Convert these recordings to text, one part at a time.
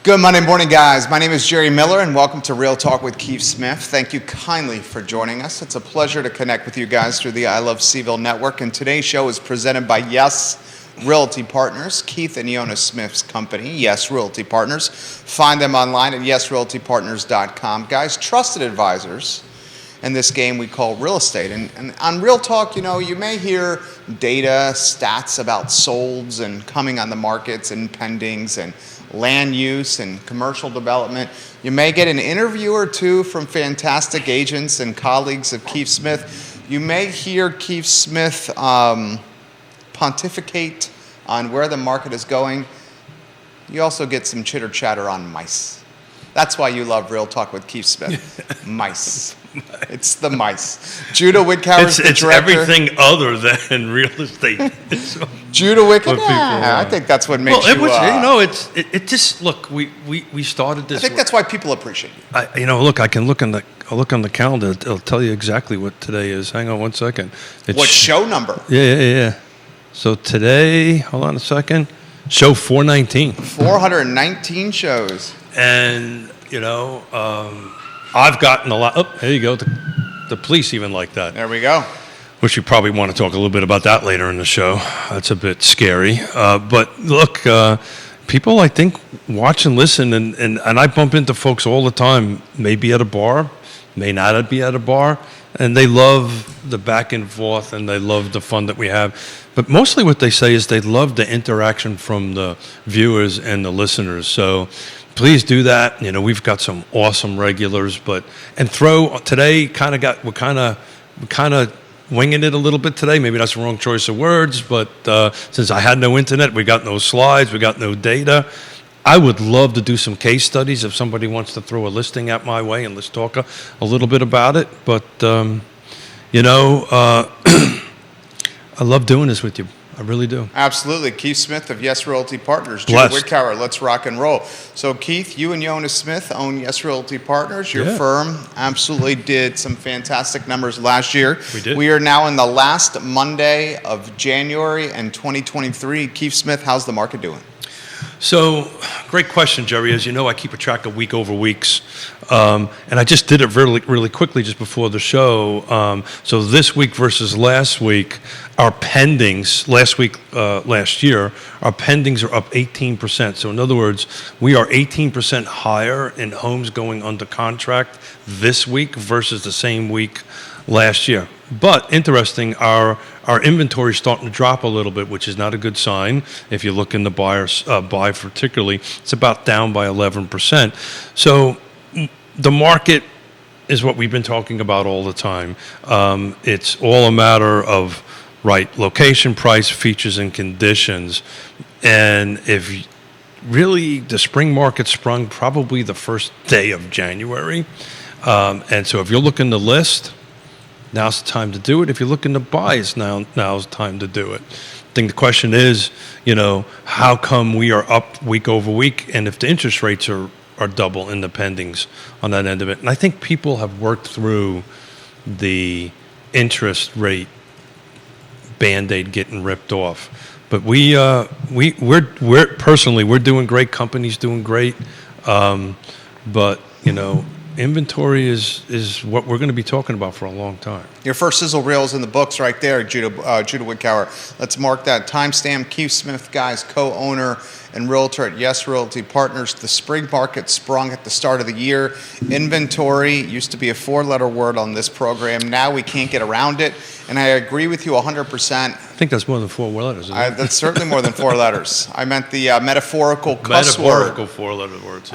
Good Monday morning, guys. My name is Jerry Miller, and welcome to Real Talk with Keith Smith. Thank you kindly for joining us. It's a pleasure to connect with you guys through the I Love CVille Network, and today's show is presented by Yes Realty Partners, Keith and Yonna Smith's company, Yes Realty Partners. Find them online at yesrealtypartners.com. Guys, trusted advisors in this game we call real estate. And on Real Talk, you may hear data, stats about solds and coming on the markets and pendings and land use and commercial development. You may get an interview or two from fantastic agents and colleagues of Keith Smith. You may hear Keith Smith pontificate on where the market is going. You also get some chitter chatter on mice. That's why you love Real Talk with Keith Smith. Mice. It's the mice. Judah Wittkower is the director. It's everything other than real estate. Judah Wittkower. I think that's what makes it just look. We started this. I think that's why people appreciate you. Look, I can look on the calendar. It'll tell you exactly what today is. Hang on one second. What show number? Yeah. So today, hold on a second. Show 419. 419 shows. And I've gotten a lot. Oh, there you go. The police even like that. There we go. Which you probably want to talk a little bit about that later in the show. That's a bit scary. But look, people, I think, watch and listen, and I bump into folks all the time, maybe at a bar, may not be at a bar, and they love the back and forth, and they love the fun that we have. But mostly what they say is they love the interaction from the viewers and the listeners. So please do that. We've got some awesome regulars, we're kind of winging it a little bit today. Maybe that's the wrong choice of words, but since I had no internet, we got no slides, we got no data. I would love to do some case studies if somebody wants to throw a listing at my way, and let's talk a little bit about it. But I love doing this with you. I really do. Absolutely. Keith Smith of Yes Realty Partners. Judah Wittkower, let's rock and roll. So, Keith, you and Yonna Smith own Yes Realty Partners. Your firm absolutely did some fantastic numbers last year. We did. We are now in the last Monday of January in 2023. Keith Smith, how's the market doing? So, great question, Jerry. As you know, I keep a track of week over weeks. And I just did it really, really quickly just before the show. So this week versus last week, our pendings, last year, our pendings are up 18%. So in other words, we are 18% higher in homes going under contract this week versus the same week last year. But interesting, our inventory is starting to drop a little bit, which is not a good sign. If you look in the buy particularly, it's about down by 11%. So the market is what we've been talking about all the time. It's all a matter of location, price, features, and conditions. And if really the spring market sprung probably the first day of January. And so if you're looking to list, now's the time to do it. If you're looking to buy, now's the time to do it. I think the question is, how come we are up week over week, and if the interest rates are double in the pendings on that end of it. And I think people have worked through the interest rate Band-Aid getting ripped off. But we're personally, we're doing great, company's doing great. But inventory is what we're going to be talking about for a long time. Your first sizzle reel is in the books right there, Judah Wittkower. Let's mark that timestamp. Keith Smith, guys, co-owner and realtor at Yes Realty Partners. The spring market sprung at the start of the year. Inventory used to be a four-letter word on this program. Now we can't get around it, and I agree with you 100%. I think that's more than 4 letters, isn't it? That's certainly more than 4 letters. I meant the metaphorical cuss word. Metaphorical 4-letter words.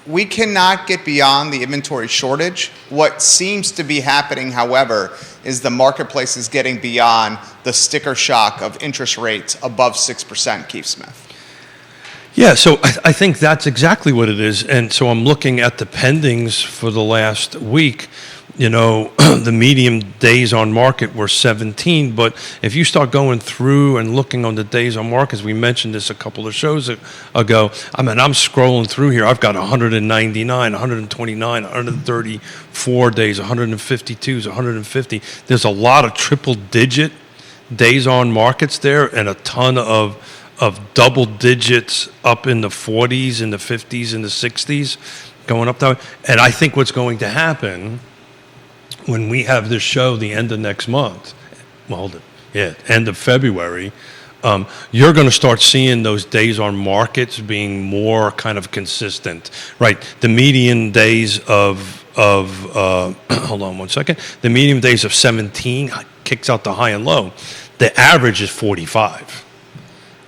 We cannot get beyond the inventory shortage. What seems to be happening, however, is the marketplace is getting beyond the sticker shock of interest rates above 6%, Keith Smith. Yeah, so I think that's exactly what it is. And so I'm looking at the pendings for the last week. The median days on market were 17, but if you start going through and looking on the days on market, as we mentioned this a couple of shows ago, I'm scrolling through here. I've got 199, 129, 134 days, 152s, 150. There's a lot of triple-digit days on markets there, and a ton of double digits up in the 40s, in the 50s, in the 60s, going up that way. And I think what's going to happen when we have this show the end of next month, well, hold it, yeah, end of February, you're going to start seeing those days on markets being more kind of consistent, right? The median days of hold on one second. The median days of 17 kicks out the high and low. The average is 45,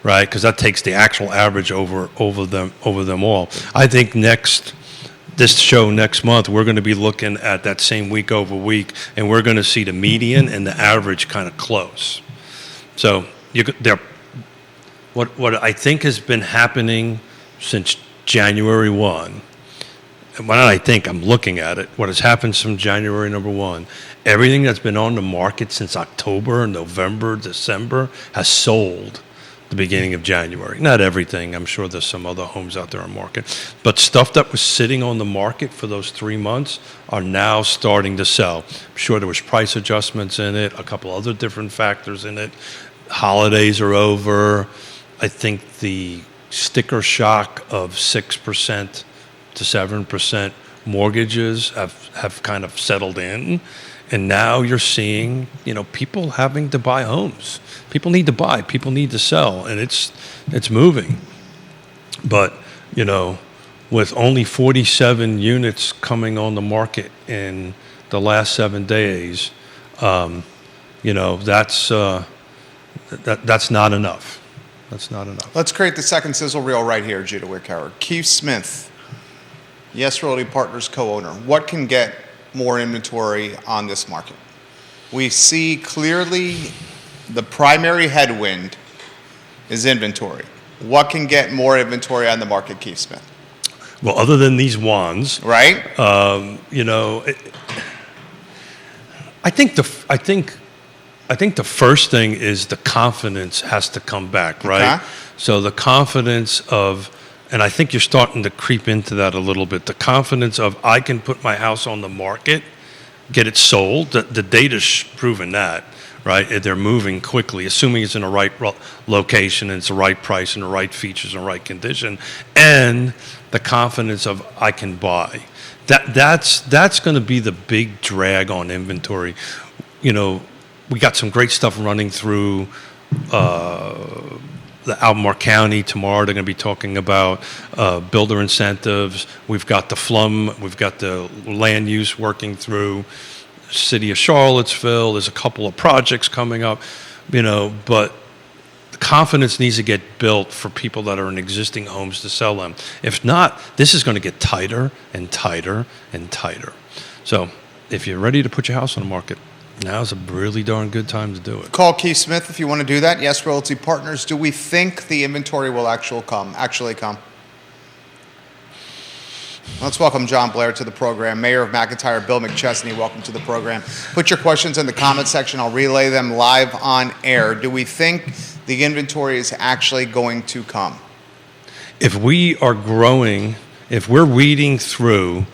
right? Because that takes the actual average over them all. I think this show next month, we're going to be looking at that same week over week, and we're going to see the median and the average kind of close. So what I think has been happening since January 1, and when I think I'm looking at it, what has happened since January number 1, everything that's been on the market since October, November, December has sold the beginning of January. Not everything. I'm sure there's some other homes out there on market. But stuff that was sitting on the market for those 3 months are now starting to sell. I'm sure there was price adjustments in it, a couple other different factors in it. Holidays are over. I think the sticker shock of 6% to 7% mortgages have kind of settled in. And now you're seeing, people having to buy homes. People need to buy. People need to sell, and it's moving. But with only 47 units coming on the market in the last 7 days, that's not enough. That's not enough. Let's create the second sizzle reel right here, Judah Wickhauer. Keith Smith, Yes Realty Partners co-owner. What can get more inventory on this market? We see clearly the primary headwind is inventory. What can get more inventory on the market, Keith Smith? Well, other than these wands, right? I think the first thing is the confidence has to come back, right? Okay. So the confidence of, and I think you're starting to creep into that a little bit, the confidence of I can put my house on the market, get it sold. The data's proven that, right? They're moving quickly, assuming it's in the right location and it's the right price and the right features and the right condition, and the confidence of I can buy. That's going to be the big drag on inventory. We got some great stuff running through the Albemarle County tomorrow. They're going to be talking about builder incentives. We've got the FLUM. We've got the land use working through city of Charlottesville. There's a couple of projects coming up, but the confidence needs to get built for people that are in existing homes to sell them. If not, this is going to get tighter and tighter and tighter. So if you're ready to put your house on the market, now's a really darn good time to do it. Call Keith Smith if you want to do that. Yes Realty Partners. Do we think the inventory will actually come? Let's welcome John Blair to the program. Mayor of McIntyre, Bill McChesney, welcome to the program. Put your questions in the comment section. I'll relay them live on air. Do we think the inventory is actually going to come? If we are growing, if we're reading through,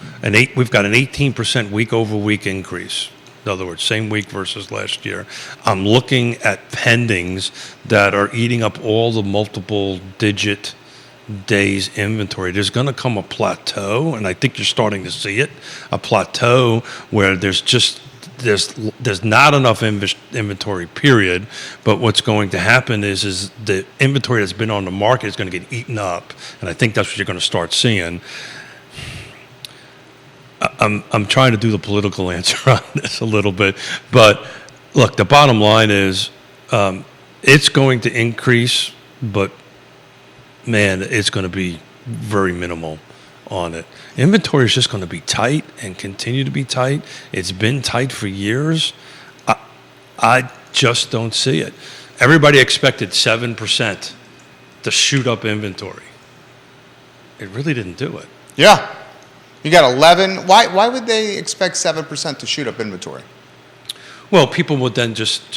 we've got an 18% week over week increase. In other words, same week versus last year. I'm looking at pendings that are eating up all the multiple digit days inventory. There's going to come a plateau, and I think you're starting to see it, a plateau where there's not enough inventory, period. But what's going to happen is the inventory that's been on the market is going to get eaten up, and I think that's what you're going to start seeing. I'm trying to do the political answer on this a little bit, but look, the bottom line is it's going to increase, but man, it's going to be very minimal on it. Inventory is just going to be tight and continue to be tight. It's been tight for years. I just don't see it. Everybody expected 7% to shoot up inventory. It really didn't do it. Yeah. You got 11. Why would they expect 7% to shoot up inventory? Well, people would then just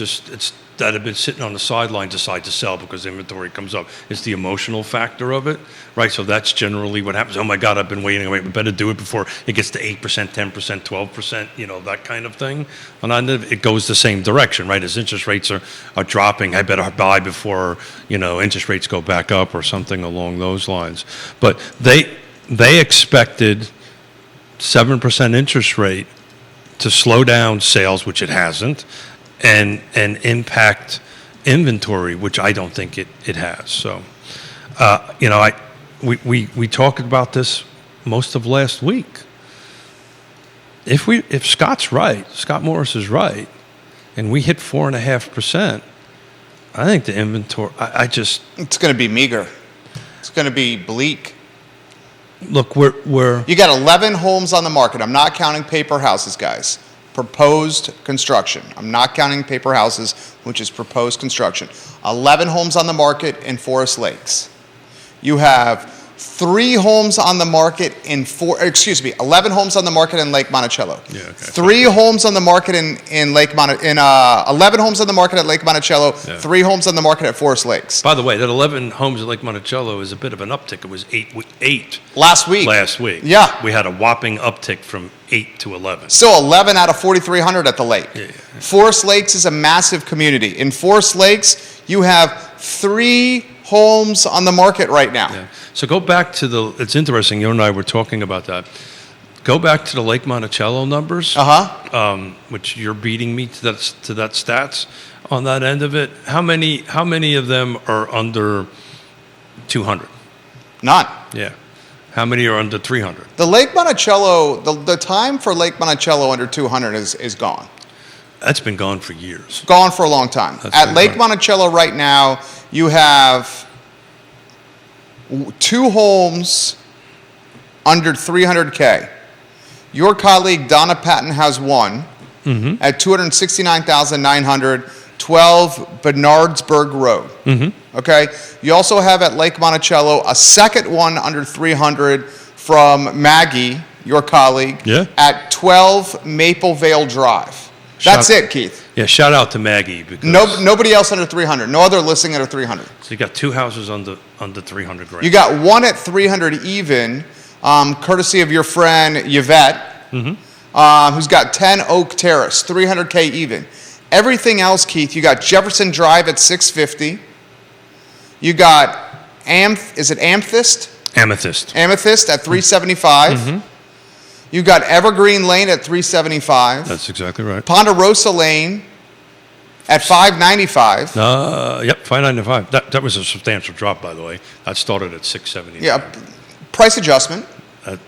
that have been sitting on the sideline decide to sell because inventory comes up. It's the emotional factor of it, right? So that's generally what happens. Oh my God, I've been waiting. We better do it before it gets to 8%, 10%, 12%, that kind of thing. And then it goes the same direction, right? As interest rates are dropping, I better buy before, interest rates go back up or something along those lines. But they expected 7% interest rate to slow down sales, which it hasn't, and impact inventory, which I don't think it has. So, we talked about this most of last week. If Scott Morris is right, and we hit 4.5%, I think the inventory. It's going to be meager. It's going to be bleak. Look, we're You got 11 homes on the market. I'm not counting paper houses, guys. Proposed construction. I'm not counting paper houses, which is proposed construction. 11 homes on the market in Forest Lakes. You have 3 homes on the market 11 homes on the market in Lake Monticello. Yeah, okay. 3 homes on the market in 11 homes on the market at Lake Monticello, Yeah. 3 homes on the market at Forest Lakes. By the way, that 11 homes at Lake Monticello is a bit of an uptick. It was 8 Last week. Yeah. We had a whopping uptick from 8 to 11. Still 11 out of 4,300 at the lake. Yeah. Forest Lakes is a massive community. In Forest Lakes, you have 3 homes on the market right now. Yeah. So go back to it's interesting, you and I were talking about that. Go back to the Lake Monticello numbers, which you're beating me to that stats on that end of it. How many of them are under 200? None. Yeah. How many are under 300? The Lake Monticello, the time for Lake Monticello under 200 is gone. That's been gone for years. Gone for a long time. At Lake Monticello right now, you have 2 homes under 300K. Your colleague Donna Patton has one at 269,900, 12 Bernardsburg Road. Okay. You also have at Lake Monticello a second one under 300 from Maggie, your colleague, at 12 Maple Vale Drive. That's it, Keith. Yeah, shout out to Maggie. Because nobody else under 300. No other listing under 300. So you got 2 houses under 300 grand. You got one at 300 even, courtesy of your friend Yvette, who's got 10 Oak Terrace, 300K even. Everything else, Keith, you got Jefferson Drive at 650. You got Amethyst? Amethyst at 375. You got Evergreen Lane at 375. That's exactly right. Ponderosa Lane at 595. Yep, 595. That was a substantial drop, by the way. That started at 679. Yeah, price adjustment.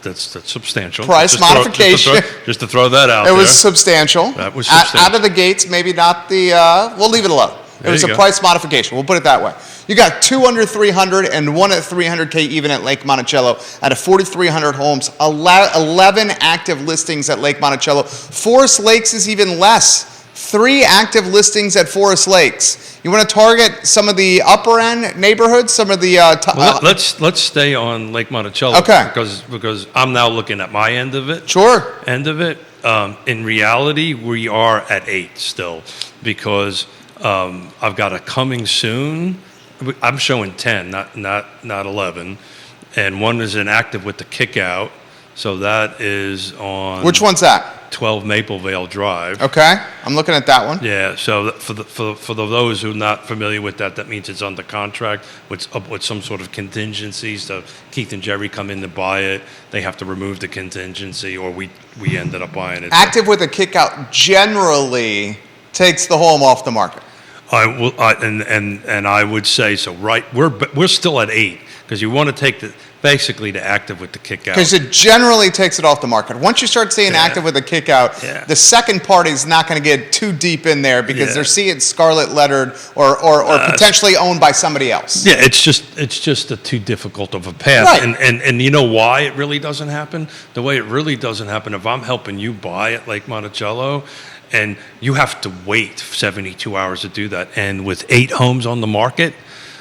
That's substantial. Price modification. Just to throw that out there. It was substantial. That was substantial. Out of the gates, maybe not the, we'll leave it alone. It was a price modification. We'll put it that way. You got 2 under 300 and 1 at 300K even at Lake Monticello out of 4,300 homes. 11 active listings at Lake Monticello. Forest Lakes is even less. 3 active listings at Forest Lakes. You want to target some of the upper end neighborhoods, some of the. Let's stay on Lake Monticello. Okay. Because I'm now looking at my end of it. Sure. In reality, we are at 8 still because I've got a coming soon. I'm showing 10, not 11, and one is inactive with the kick out. So that is on. Which one's that? 12 Maple Vale Drive. Okay, I'm looking at that one. Yeah. So for those who are not familiar with that, that means it's under contract with some sort of contingency. So Keith and Jerry come in to buy it. They have to remove the contingency, or we ended up buying it. Active with a kick out generally takes the home off the market. And I would say so. Right, we're still at 8 because you want to take basically the active with the kick out. Because it generally takes it off the market. Once you start seeing active with a kick out, the second party is not going to get too deep in there because they're seeing it scarlet lettered or potentially owned by somebody else. Yeah, it's just a too difficult of a path. Right. And you know why it really doesn't happen? The way it really doesn't happen, if I'm helping you buy at Lake Monticello, and you have to wait 72 hours to do that. And with 8 homes on the market,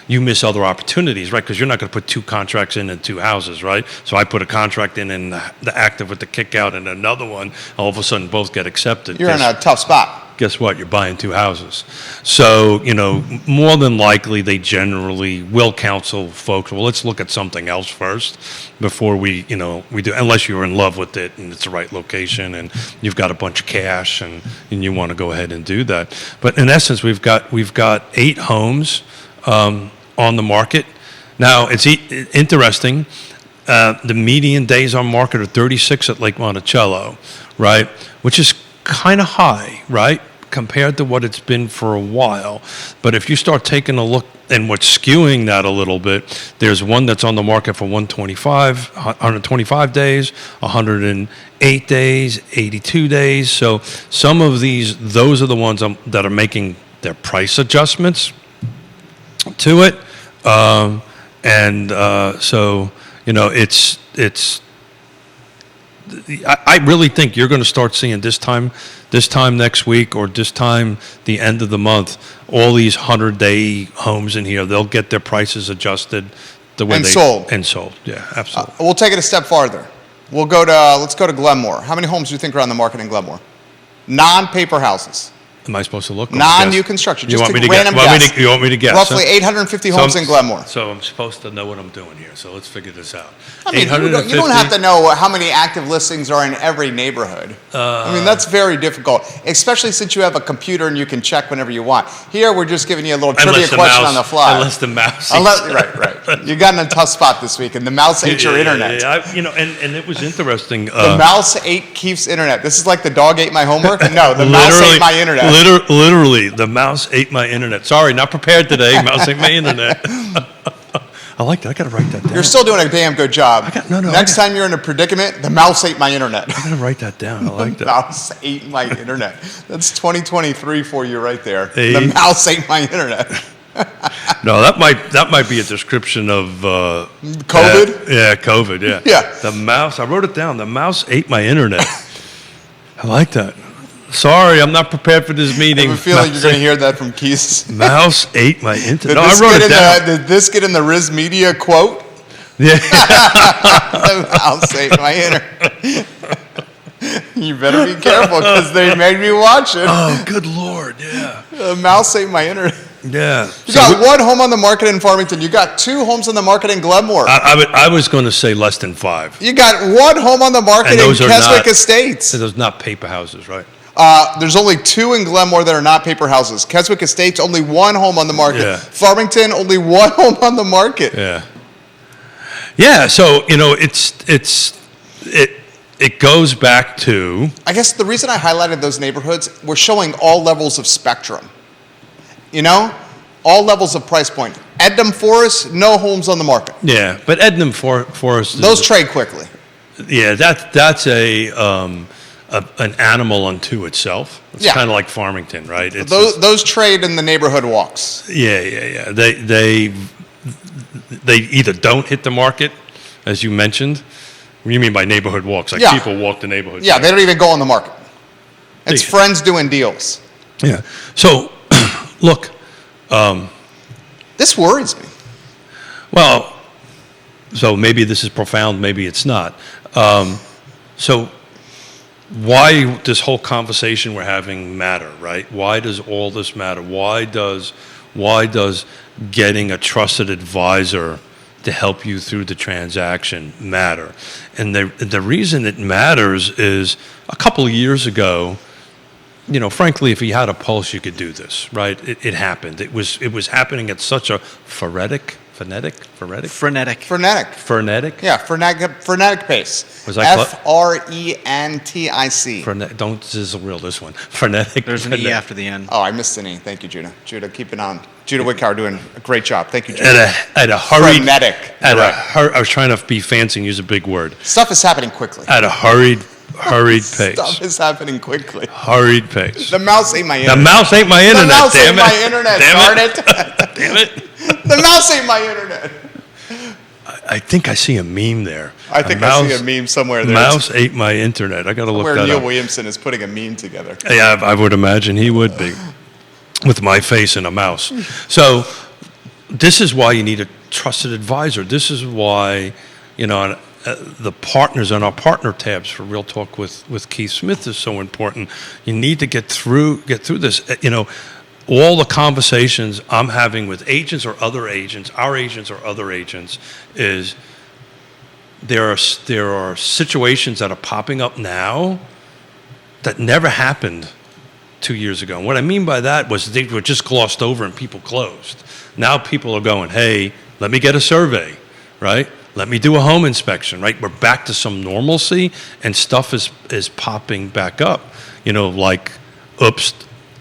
you miss other opportunities, right? Because you're not going to put 2 contracts in and 2 houses, right? So I put a contract in and the active with the kick out and another one, all of a sudden both get accepted. You're in a tough spot. guess what? You're buying 2 houses. So, more than likely, they generally will counsel folks, well, let's look at something else first before we do, unless you're in love with it and it's the right location and you've got a bunch of cash and you want to go ahead and do that. But in essence, we've got 8 homes on the market. Now, it's interesting. The median days on market are 36 at Lake Monticello, right? Which is kind of high, right, compared to what it's been for a while. But if you start taking a look and what's skewing that a little bit, there's one that's on the market for 125 days, 108 days, 82 days. So some of those are the ones that are making their price adjustments to it. So, it's I really think you're going to start seeing this time next week or this time the end of the month, all these 100-day homes in here, they'll get their prices adjusted the way sold. And sold. Yeah, absolutely. We'll take it a step farther. Let's go to Glenmore. How many homes do you think are on the market in Glenmore? Non-paper houses. Am I supposed to look? Non-new construction. You Just want me a to random guess? guess. You want me to guess? Roughly 850 homes in Glenmore. So I'm supposed to know what I'm doing here. So let's figure this out. I mean, you don't have to know how many active listings are in every neighborhood. That's very difficult, especially since you have a computer and you can check whenever you want. Here, we're just giving you a little trivia question on the fly. Unless the mouse. Right. You got in a tough spot this week, and the mouse ate your internet. And it was interesting. The mouse ate Keith's internet. This is like the dog ate my homework. No, the mouse ate my internet. Literally, the mouse ate my internet. Sorry, not prepared today. Mouse ate my internet. I like that. I got to write that down. You're still doing a damn good job. Next time you're in a predicament, the mouse ate my internet. I got to write that down. I like that. The mouse ate my internet. That's 2023 for you right there. Hey. The mouse ate my internet. No, that might be a description of COVID. COVID. Yeah. Yeah. The mouse. I wrote it down. The mouse ate my internet. I like that. Sorry, I'm not prepared for this meeting. I have a feeling you're going to hear that from Keith. Mouse ate my internet. No, I wrote it down. Did this get in the Riz Media quote? Yeah. The mouse ate my internet. You better be careful because they made me watch it. Oh, good Lord, yeah. The mouse ate my internet. Yeah. You got 1 home on the market in Farmington. You got 2 homes on the market in Glenmore. I was going to say less than 5. You got 1 home on the market in Keswick Estates. Those are not paper houses, right? There's only 2 in Glenmore that are not paper houses. Keswick Estates, only 1 home on the market. Yeah. Farmington, only 1 home on the market. Yeah. Yeah. So it goes back to. I guess the reason I highlighted those neighborhoods, we're showing all levels of spectrum. All levels of price point. Ednam Forest, no homes on the market. Yeah, but Ednam Forest. Those trade quickly. Yeah, that's an animal unto itself. It's kind of like Farmington, right? Those trade in the neighborhood walks. Yeah. They either don't hit the market, as you mentioned. What do you mean by neighborhood walks? Like people walk the neighborhood. Yeah, they don't even go on the market. It's friends doing deals. Yeah. So, look. This worries me. Well, so maybe this is profound, maybe it's not. So why this whole conversation we're having matter, right? Why does all this matter? Why does getting a trusted advisor to help you through the transaction matter? And the reason it matters is a couple of years ago, frankly, if you had a pulse, you could do this, right? It happened. It was happening at such a frenetic. Yeah, frenetic pace. Was I FRENTIC. Don't sizzle reel this one. Frenetic. There's an E after the end. Oh, I missed an E. Thank you, Judah. Judah, keep it on. Judah Wickauer doing a great job. Thank you, Judah. At a hurried. Frenetic. I was trying to be fancy and use a big word. Stuff is happening quickly. At a hurried pace. Stuff is happening quickly. Hurried pace. The mouse ate my internet. The mouse ate my internet. The mouse damn ate it. my internet. Darn it. Damn it. The mouse ate my internet. I think I see a meme there. I think I see a meme somewhere there. Mouse ate my internet. I got to look that up. Where Neil Williamson is putting a meme together. Yeah, I would imagine he would be, with my face and a mouse. So this is why you need a trusted advisor. This is why, and the partners on our partner tabs for Real Talk with Keith Smith is so important. You need to get through this. All the conversations I'm having with agents or other agents, our agents or other agents, is there are situations that are popping up now that never happened 2 years ago. And what I mean by that was they were just glossed over and people closed. Now people are going, hey, let me get a survey, right? Let me do a home inspection, right? We're back to some normalcy, and stuff is popping back up. Like, oops,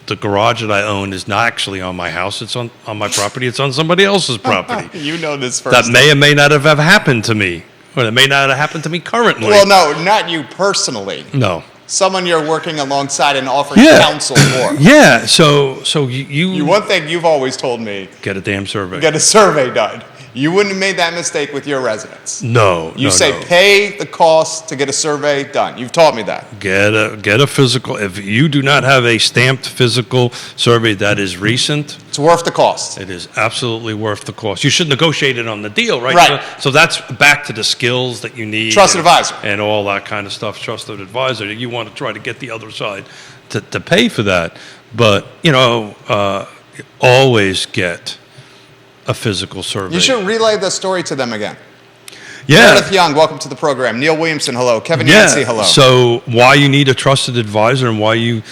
the garage that I own is not actually on my house. It's on my property. It's on somebody else's property. You know this first. That may or may not have ever happened to me, or that may not have happened to me currently. Well, no, not you personally. No. Someone you're working alongside and offering counsel for. Yeah. So you. One thing you've always told me. Get a damn survey. Get a survey done. You wouldn't have made that mistake with your residents. No. You say pay the cost to get a survey done. You've taught me that. Get a physical. If you do not have a stamped physical survey that is recent, it's worth the cost. It is absolutely worth the cost. You should negotiate it on the deal, right? Right. So that's back to the skills that you need. Trusted advisor. And all that kind of stuff. Trusted advisor. You want to try to get the other side to pay for that. But, always get a physical survey. You should relay the story to them again. Yeah. Meredith Young, welcome to the program. Neil Williamson, hello. Kevin Yancey, hello. So why you need a trusted advisor and why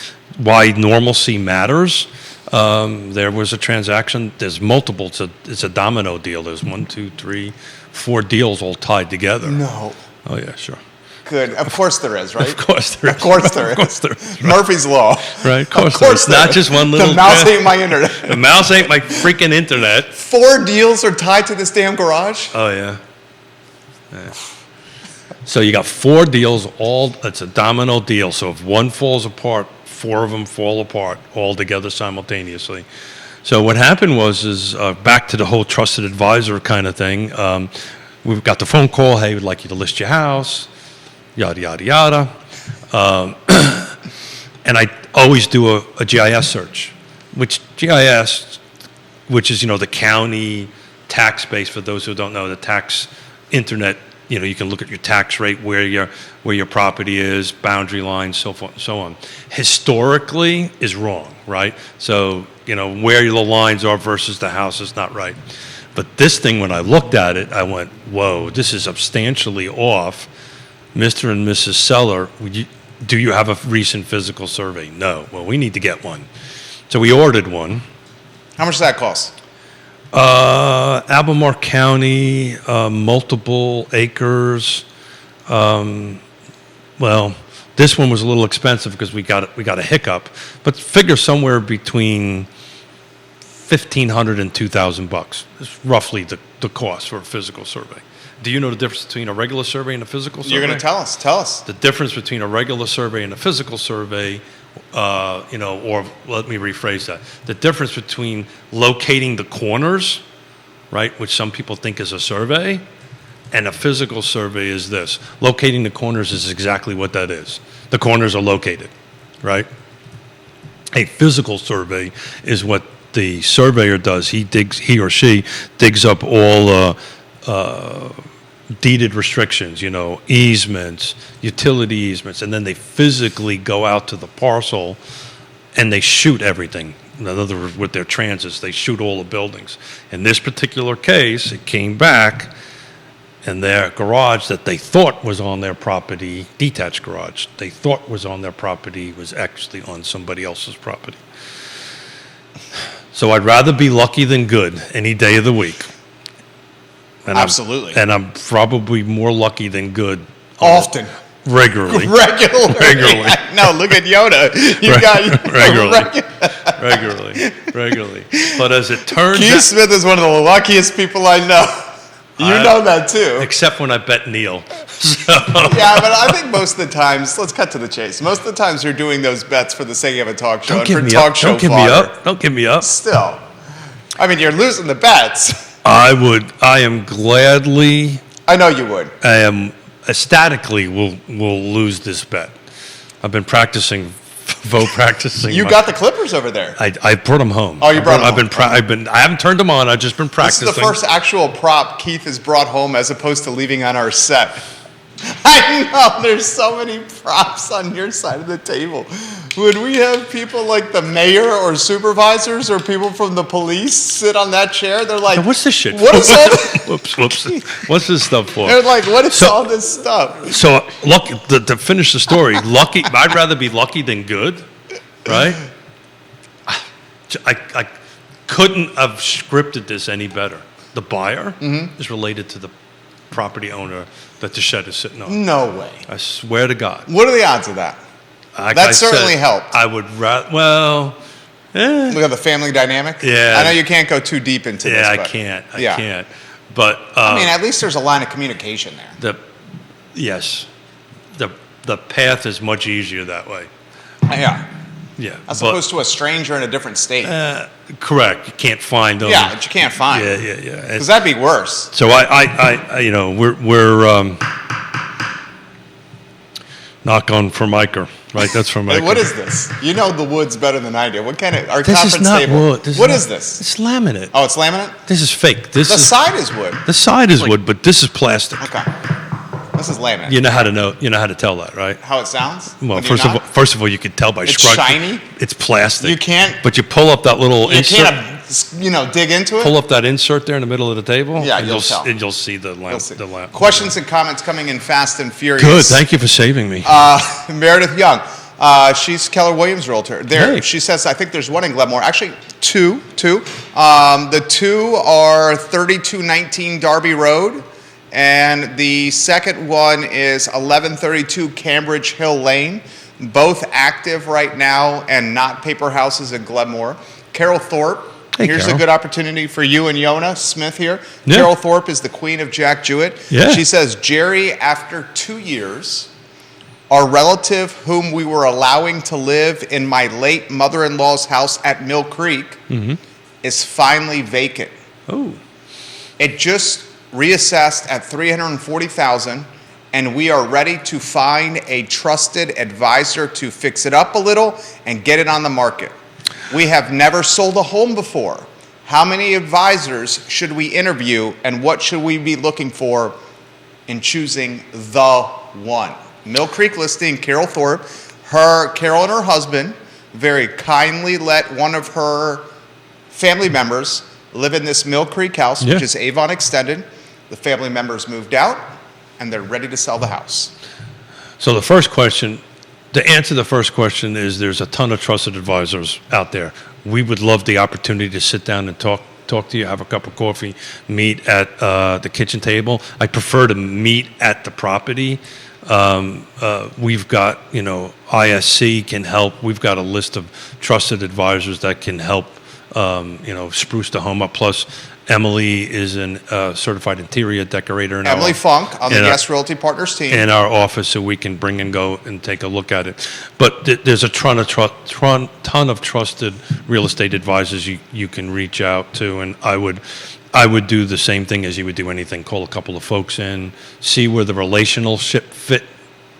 normalcy matters. There was a transaction. There's multiple. It's a domino deal. There's 1, 2, 3, 4 deals all tied together. No. Oh yeah, sure. Good. Of course there is, right? Of course there is. Of course there is. Of course there is. Right. Murphy's Law. Right. Of course there is. Not just one little. The mouse ain't my internet. The mouse ain't my freaking internet. 4 deals are tied to this damn garage? Oh yeah. So you got 4 deals. It's a domino deal. So if one falls apart, 4 of them fall apart all together simultaneously. So what happened was back to the whole trusted advisor kind of thing. We've got the phone call. Hey, we'd like you to list your house. Yada yada yada. And I always do a GIS search, which is the county tax base. For those who don't know, the tax internet. You can look at your tax rate, where your property is, boundary lines, so forth and so on. Historically is wrong, right? So, where the lines are versus the house is not right. But this thing, when I looked at it, I went, whoa, this is substantially off. Mr. and Mrs. Seller, do you have a recent physical survey? No. Well, we need to get one. So we ordered one. How much does that cost? Albemarle County, multiple acres. Well, this one was a little expensive because we got a hiccup, but figure somewhere between $1,500 and $2,000 is roughly the cost for a physical survey. Do you know the difference between a regular survey and a physical survey? You're going to tell us. Tell us. The difference between a regular survey and a physical survey, or let me rephrase that. The difference between locating the corners, right, which some people think is a survey, and a physical survey is this. Locating the corners is exactly what that is. The corners are located, right? A physical survey is what the surveyor does. He or she digs up all deeded restrictions, easements, utility easements, and then they physically go out to the parcel and they shoot everything. In other words, with their transits, they shoot all the buildings. In this particular case, it came back and their garage that they thought was on their property, detached garage, they thought was on their property, was actually on somebody else's property. So I'd rather be lucky than good any day of the week. And Absolutely. I'm probably more lucky than good. Often. Regularly. Regularly. No, look at Yonna. Regularly. But as it turns Keith Smith is one of the luckiest people I know. You know that too. Except when I bet Neil. So. Yeah, but I think most of the times, let's cut to the chase. Most of the times you're doing those bets for the sake of a talk show. Don't give me up. Still. I mean, you're losing the bets. I am gladly. I know you would. I am ecstatically will lose this bet. I've been practicing. You got the Clippers over there. I brought them home. Oh, you brought them home. I haven't turned them on. I've just been practicing. This is the first actual prop Keith has brought home as opposed to leaving on our set. I know, there's so many props on your side of the table. Would we have people like the mayor or supervisors or people from the police sit on that chair? They're like, What's this shit? What is all this? Whoops. What's this stuff for? They're like, what is all this stuff? So, lucky, to finish the story, lucky. I'd rather be lucky than good, right? I couldn't have scripted this any better. The buyer is related to the property owner that the shed is sitting on. No way. I swear to God. What are the odds of that? Like That I certainly said, helped. I would rather, well, Look at the family dynamic. Yeah. I know you can't go too deep into this. yeah, I but can't. I yeah. can't. But I mean, at least there's a line of communication there. yes, the path is much easier that way. Yeah. Yeah. As opposed to a stranger in a different state. Correct. You can't find them. Yeah, that you can't find. Yeah. Because that'd be worse. So I we're knock on Formica, right? That's Formica. Hey, what is this? You know the woods better than I do. What kind of, our This conference is not table? wood. What is this? It's laminate. Oh, it's laminate? This is fake. The side is wood. The side is wood, but this is plastic. Okay. This is laminate. You know how to know. You know how to tell that, right? How it sounds? Well, when you're not? first of all, you can tell by It's scratching. shiny? It's plastic. You can't- But you pull up that little You insert. can't, dig into it? Pull up that insert there in the middle of the table. Yeah, and you'll tell. And you'll see the lamp. You'll see. The lamp. Questions and comments coming in fast and furious. Good. Thank you for saving me. Meredith Young. She's Keller Williams realtor. There, Hey. she says, I think there's one in Glenmore. Actually, two. The two are 3219 Darby Road, and the second one is 1132 Cambridge Hill Lane. Both active right now and not paper houses in Glenmore. Carol Thorpe. Hey, Here's Carol. a good opportunity for you and Yonna Smith here. Yeah. Carol Thorpe is the queen of Jack Jewett. Yeah. She says, Jerry, after 2 years, our relative whom we were allowing to live in my late mother-in-law's house at Mill Creek is finally vacant. Oh. It just reassessed at $340,000, and we are ready to find a trusted advisor to fix it up a little and get it on the market. We have never sold a home before. How many advisors should we interview, and what should we be looking for in choosing the one? Mill Creek listing, Carol Thorpe. Carol and her husband very kindly let one of her family members live in this Mill Creek house, Yeah. which is Avon Extended. The family members moved out, and they're ready to sell the house. So the first question, to answer the first question, is there's a ton of trusted advisors out there. We would love the opportunity to sit down and talk to you, have a cup of coffee, meet at the kitchen table. I prefer to meet at the property. We've got, ISC can help. We've got a list of trusted advisors that can help, spruce the home up. Plus, Emily is a certified interior decorator. In Emily our, Funk on the in our- Guest Realty Partners team. in our office, so we can bring and go and take a look at it. But there's a ton of trusted real estate advisors you can reach out to, and I would do the same thing as you would do anything. Call a couple of folks in, see where the relationship fit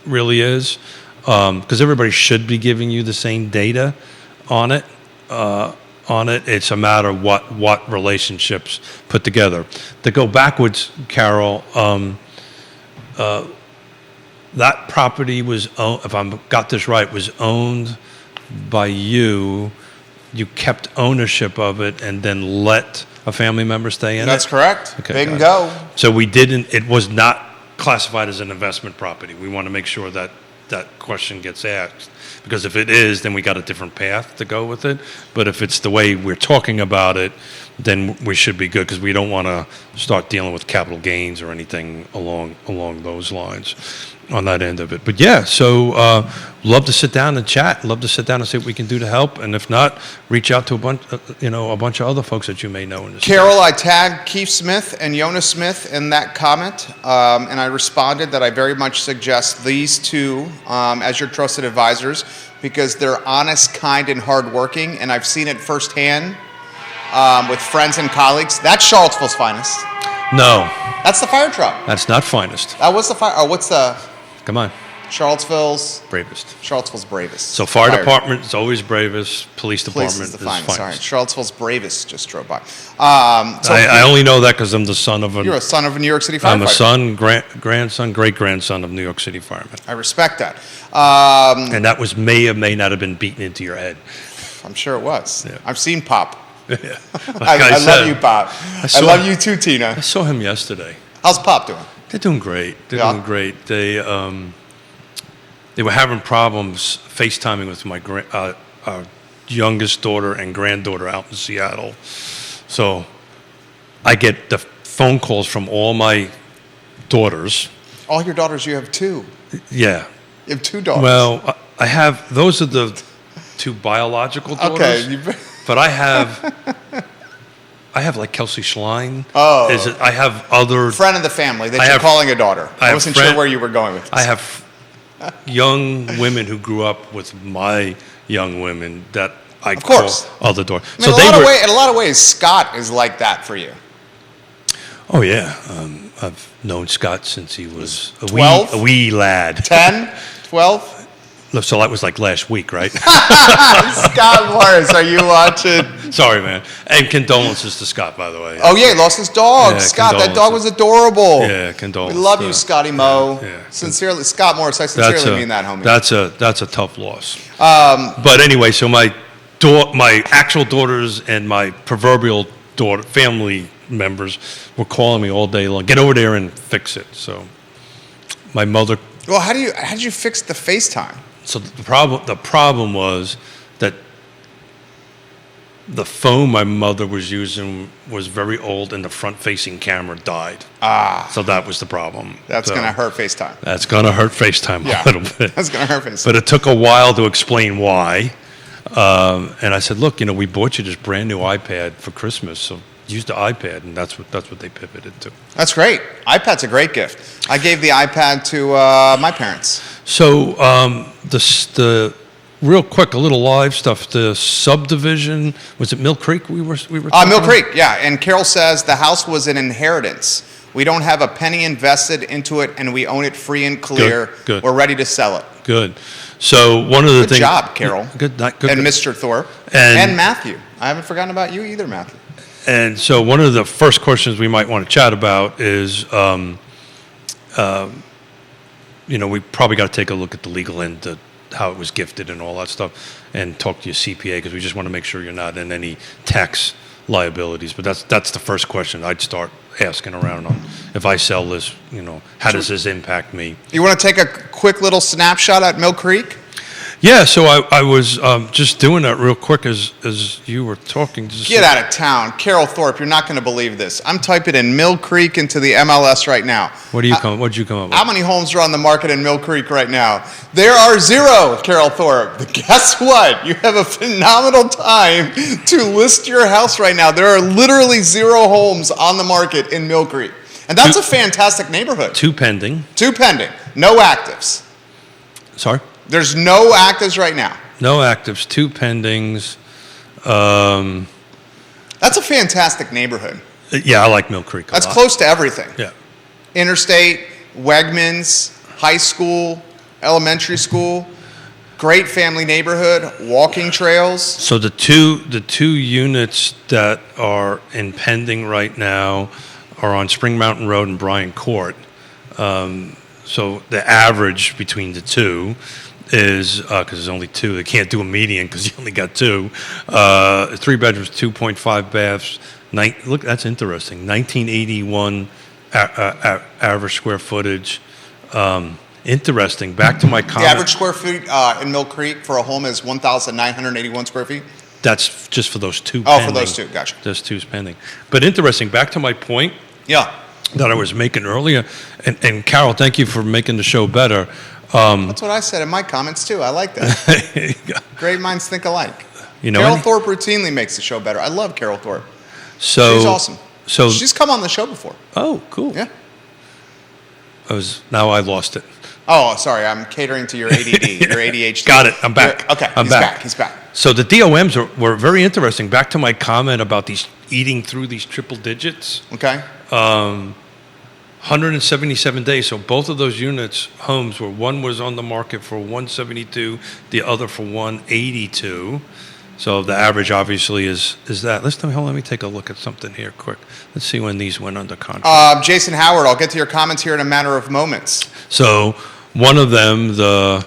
really is, because everybody should be giving you the same data on it. It's a matter of what relationships put together. To go backwards, Carol, that property was owned, if I got this right, was owned by you. You kept ownership of it and then let a family member stay in That's it? correct. Okay, Big and got go. So it was not classified as an investment property. We want to make sure that that question gets asked, because if it is, then we got a different path to go with it. But if it's the way we're talking about it, then we should be good, because we don't want to start dealing with capital gains or anything along those lines on that end of it. But yeah, so love to sit down and chat. Love to sit down and see what we can do to help. And if not, reach out to a bunch of other folks that you may know in this. Carol, I tagged Keith Smith and Yonna Smith in that comment, and I responded that I very much suggest these two as your trusted advisors, because they're honest, kind, and hardworking, and I've seen it firsthand with friends and colleagues. That's Charlottesville's finest. No, That's the fire truck. that's not finest. That was the fire. Oh, what's the Come on. Charlottesville's bravest. Charlottesville's bravest. So fire department is always bravest. Police department Police is the is finest. Sorry, finest. Charlottesville's bravest just drove by. I only know that because I'm the son of You're a son of a New York City firefighter. I'm a son, grandson, great-grandson of New York City firemen. I respect that. And that was may or may not have been beaten into your head. I'm sure it was. Yeah. I've seen Pop. Like I said, love you, Pop. I love you too, Tina. I saw him yesterday. How's Pop doing? They're doing great. They're Yeah? doing great. They were having problems FaceTiming with my youngest daughter and granddaughter out in Seattle. So I get the phone calls from all my daughters. All your daughters, you have two. Yeah. You have two daughters. Well, I have, those are the two biological daughters. Okay. But I have like Kelsey Schlein. Oh. I have other Friend of the family that you're calling a daughter. I wasn't sure where you were going with this. I have young women who grew up with my young women that I call other daughters. I mean, in a lot of ways, Scott is like that for you. Oh, yeah. I've known Scott since he was a wee lad. 10? 12? So that was like last week, right? Scott Morris, are you watching? Sorry, man. And condolences to Scott, by the way. Oh, yeah, he lost his dog. Yeah, Scott, that dog was adorable. Yeah, condolences. We love you, Scotty Moe. Yeah. Sincerely, Scott Morris, I sincerely mean that, homie. That's a tough loss. But anyway, so my actual daughters and my proverbial family members were calling me all day long. Get over there and fix it. So my mother. Well, how did you fix the FaceTime? So the problem was that the phone my mother was using was very old and the front-facing camera died. So that was the problem. That's going to hurt FaceTime. That's going to hurt FaceTime a little bit. That's going to hurt FaceTime. But it took a while to explain why. And I said, look, we bought you this brand new iPad for Christmas, so use the iPad, and that's what they pivoted to. That's great. iPad's a great gift. I gave the iPad to my parents. So the real quick, a little live stuff. The subdivision, was it Mill Creek? We were talking Mill about? Creek, yeah. And Carol says the house was an inheritance. We don't have a penny invested into it, and we own it free and clear. Good. We're ready to sell it. Good. So one of the things. Good job, Carol. Good. And Mr. Thorpe. And Matthew. I haven't forgotten about you either, Matthew. And so one of the first questions we might want to chat about is, we probably got to take a look at the legal end, how it was gifted and all that stuff, and talk to your CPA because we just want to make sure you're not in any tax liabilities. But that's the first question I'd start asking around on. If I sell this, how does this impact me? You want to take a quick little snapshot at Mill Creek? Yeah, so I was just doing that real quick as you were talking. Get out of town. Carol Thorpe, you're not going to believe this. I'm typing in Mill Creek into the MLS right now. What did you come up with? How many homes are on the market in Mill Creek right now? There are 0, Carol Thorpe. But guess what? You have a phenomenal time to list your house right now. There are literally 0 homes on the market in Mill Creek. And that's a fantastic neighborhood. 2 pending. 2 pending. No actives. Sorry? There's no actives right now. No actives, 2 pendings. That's a fantastic neighborhood. Yeah, I like Mill Creek a lot. That's close to everything. Yeah. Interstate, Wegmans, high school, elementary school, great family neighborhood, walking trails. So the two units that are in pending right now are on Spring Mountain Road and Bryan Court. So the average between the two is, because there's only 2, they can't do a median because you only got 2. 3 bedrooms, 2.5 baths. Look, that's interesting. 1981 average square footage. Interesting. Back to my comment. The average square feet in Mill Creek for a home is 1,981 square feet. That's just for those 2 Oh, pending. for those 2. Gotcha. Those 2's pending. But interesting. Back to my point. Yeah. That I was making earlier. And Carol, thank you for making the show better. That's what I said in my comments, too. I like that. Great minds think alike. Carol Thorpe routinely makes the show better. I love Carol Thorpe. She's awesome. So she's come on the show before. Oh, cool. Yeah. Now I lost it. Oh, sorry. I'm catering to your ADD, your ADHD. Got it. I'm back. Okay. He's back. So the DOMs were very interesting. Back to my comment about these eating through these triple digits. Okay. 177 days. So both of those homes were, one was on the market for 172, the other for 182. So the average obviously is that. Let me take a look at something here quick. Let's see when these went under contract. Jason Howard, I'll get to your comments here in a matter of moments. So one of them, the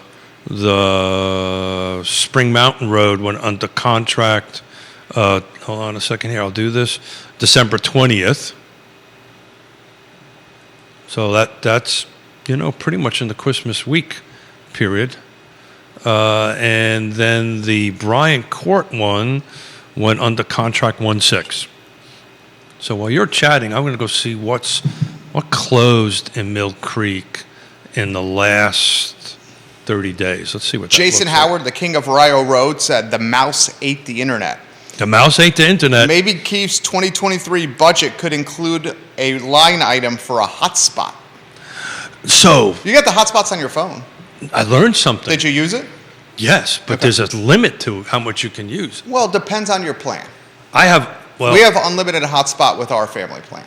Spring Mountain Road, went under contract. Hold on a second here. I'll do this. December 20th. So that's pretty much in the Christmas week period. And then the Bryant Court one went under contract 1/6. So while you're chatting, I'm going to go see what closed in Mill Creek in the last 30 days. Let's see what that Jason looks Howard, the king of Rio Road, said the mouse ate the internet. The mouse ate the internet. Maybe Keefe's 2023 budget could include a line item for a hotspot. So You got the hotspots on your phone. I learned something. Did you use it? Yes, but there's a limit to how much you can use. Well, it depends on your plan. We have unlimited hotspot with our family plan.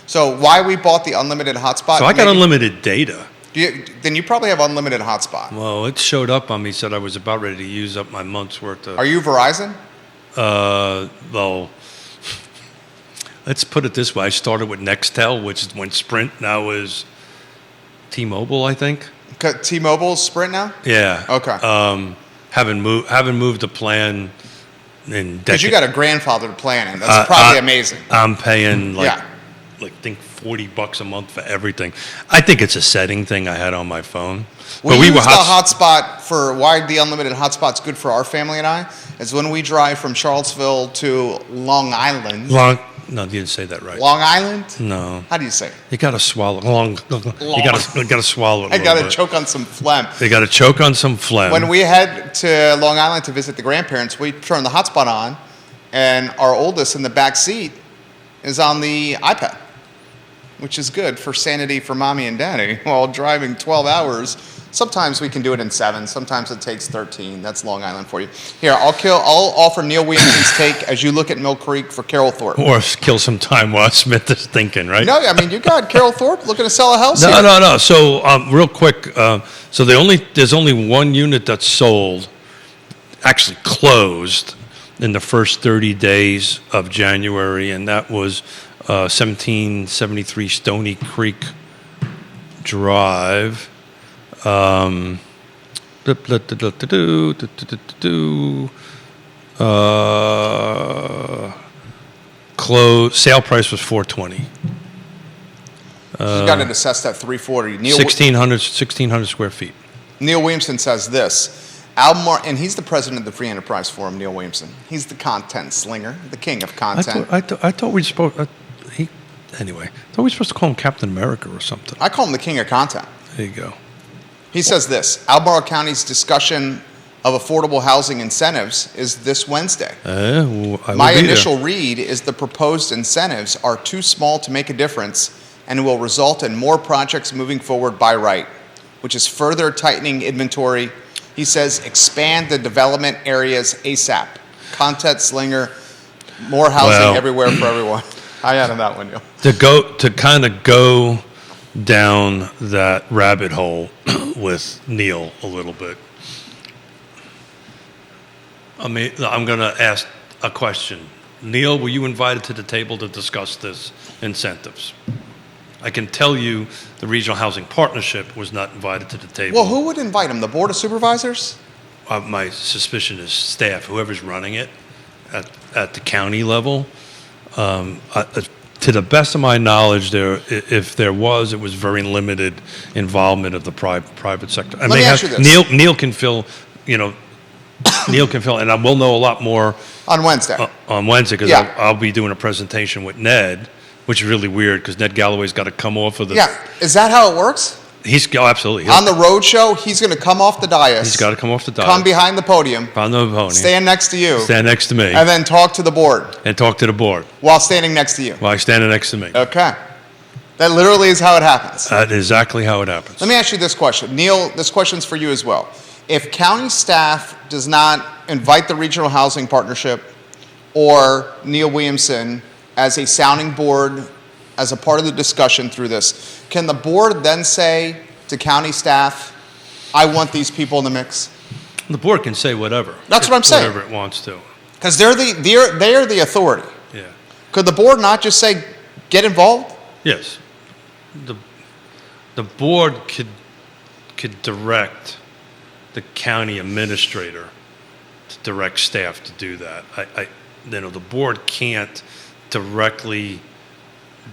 So why we bought the unlimited hotspot? So I got unlimited data. Then you probably have unlimited hotspot. Well, it showed up on me, said I was about ready to use up my month's worth of... Are you Verizon? Well, let's put it this way. I started with Nextel, which is when Sprint now is T-Mobile, I think. T-Mobile's Sprint now? Yeah. Okay. Haven't moved the plan in decades. Because you got a grandfathered plan in. That's probably amazing. I'm paying I think $40 a month for everything. I think it's a setting thing I had on my phone. We use the hotspot for why the unlimited hotspot's good for our family and I is when we drive from Charlottesville to Long Island. No, you didn't say that right. Long Island? No. How do you say it? You got to swallow. You got to swallow it. I got to choke on some phlegm. You got to choke on some phlegm. When we head to Long Island to visit the grandparents, we turn the hotspot on, and our oldest in the back seat is on the iPad, which is good for sanity for mommy and daddy while driving 12 hours. Sometimes we can do it in 7. Sometimes it takes 13. That's Long Island for you. Here, I'll offer Neil Williamson's take as you look at Mill Creek for Carol Thorpe. Or kill some time while Smith is thinking, right? No, I mean, you got Carol Thorpe looking to sell a house here. No. So real quick, so there's only one unit that's sold, actually closed, in the first 30 days of January, and that was 1773 Stony Creek Drive. Sale price was $420. She's got it assessed at $340. 1,600 square feet. Neil Williamson says this. Albemarle, and he's the president of the Free Enterprise Forum, Neil Williamson. He's the content slinger, the king of content. I thought we supposed. Anyway, I thought we were supposed to call him Captain America or something. I call him the king of content. There you go. He says this. Albemarle County's discussion of affordable housing incentives is this Wednesday. My initial read is the proposed incentives are too small to make a difference and will result in more projects moving forward by right, which is further tightening inventory. He says expand the development areas ASAP. Content slinger, more housing everywhere for everyone. I added that one, Neil. To kind of go down that rabbit hole with Neil a little bit. I mean, I'm going to ask a question. Neil, were you invited to the table to discuss this incentives? I can tell you the Regional Housing Partnership was not invited to the table. Well, who would invite him? The Board of Supervisors? My suspicion is staff, whoever's running it at the county level. To the best of my knowledge, if there was, it was very limited involvement of the private sector. Let me ask you this. Neil can fill, and I will know a lot more on Wednesday. Because I'll be doing a presentation with Ned, which is really weird because Ned Galloway's got to come off of the. Yeah, is that how it works? Absolutely. On the road show, he's going to come off the dais. He's got to come off the dais. Come behind the podium. Stand next to you. Stand next to me. And then talk to the board. While standing next to you. While standing next to me. Okay. That literally is how it happens. That's exactly how it happens. Let me ask you this question. Neil, this question's for you as well. If county staff does not invite the Regional Housing Partnership or Neil Williamson as a sounding board, as a part of the discussion through this, can the board then say to county staff, I want these people in the mix? The board can say whatever. That's what I'm saying. Whatever it wants to. Because they're the authority. Yeah. Could the board not just say, get involved? Yes. The board could direct the county administrator to direct staff to do that. The board can't directly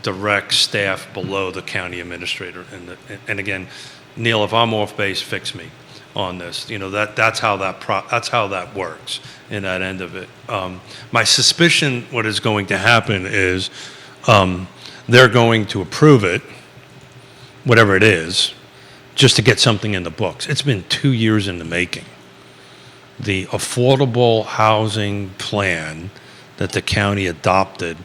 direct staff below the county administrator. And again, Neil, if I'm off base, fix me on this. That's how that works in that end of it. My suspicion, what is going to happen is they're going to approve it, whatever it is, just to get something in the books. It's been 2 years in the making. The affordable housing plan that the county adopted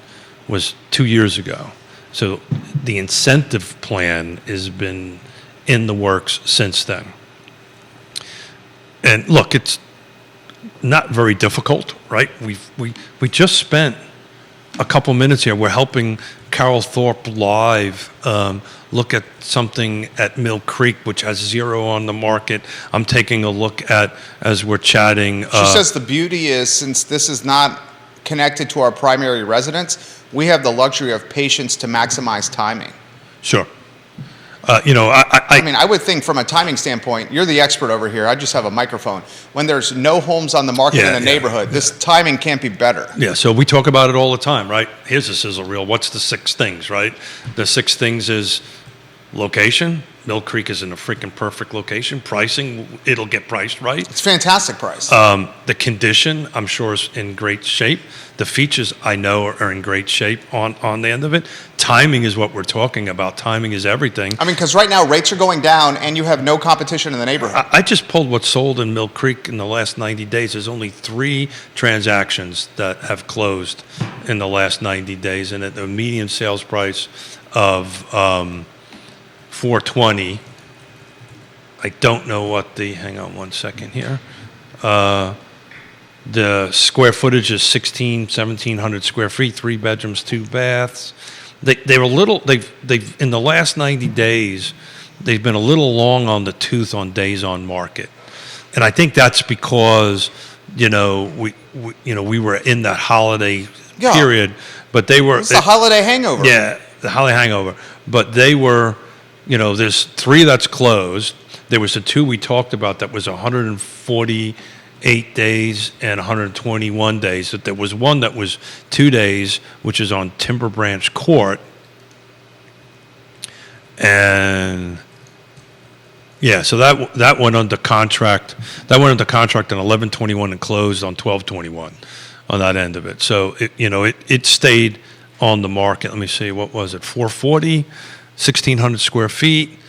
was 2 years ago. So the incentive plan has been in the works since then. And look, it's not very difficult, right? We just spent a couple minutes here. We're helping Carol Thorpe Live look at something at Mill Creek, which has 0 on the market. I'm taking a look at as we're chatting. She says the beauty is, since this is not connected to our primary residence, we have the luxury of patience to maximize timing. Sure. I would think from a timing standpoint, you're the expert over here. I just have a microphone. When there's no homes on the market in a neighborhood, this timing can't be better. Yeah, so we talk about it all the time, right? Here's a sizzle reel. What's the 6 things, right? The 6 things is location. Mill Creek is in a freaking perfect location. Pricing, it'll get priced right. It's fantastic price. The condition, I'm sure, is in great shape. The features, I know, are in great shape on the end of it. Timing is what we're talking about. Timing is everything. Because right now rates are going down and you have no competition in the neighborhood. I just pulled what's sold in Mill Creek in the last 90 days. There's only 3 transactions that have closed in the last 90 days, and at the median sales price of $420. I don't know what hang on one second here. The square footage is 1,700 square feet, 3 bedrooms, 2 baths. They were they've in the last 90 days, they've been a little long on the tooth on days on market. And I think that's because, we were in that holiday period, but they were. It's the holiday hangover. Yeah, the holiday hangover. But they were, there's 3 that's closed. There was the 2 we talked about that was 148 days and 121 days. But there was one that was 2 days, which is on Timber Branch Court. And yeah, so that went under contract. That went under contract on 11/21 and closed on 12/21 on that end of it. So it stayed on the market. Let me see, what was it? 440, 1,600 square feet.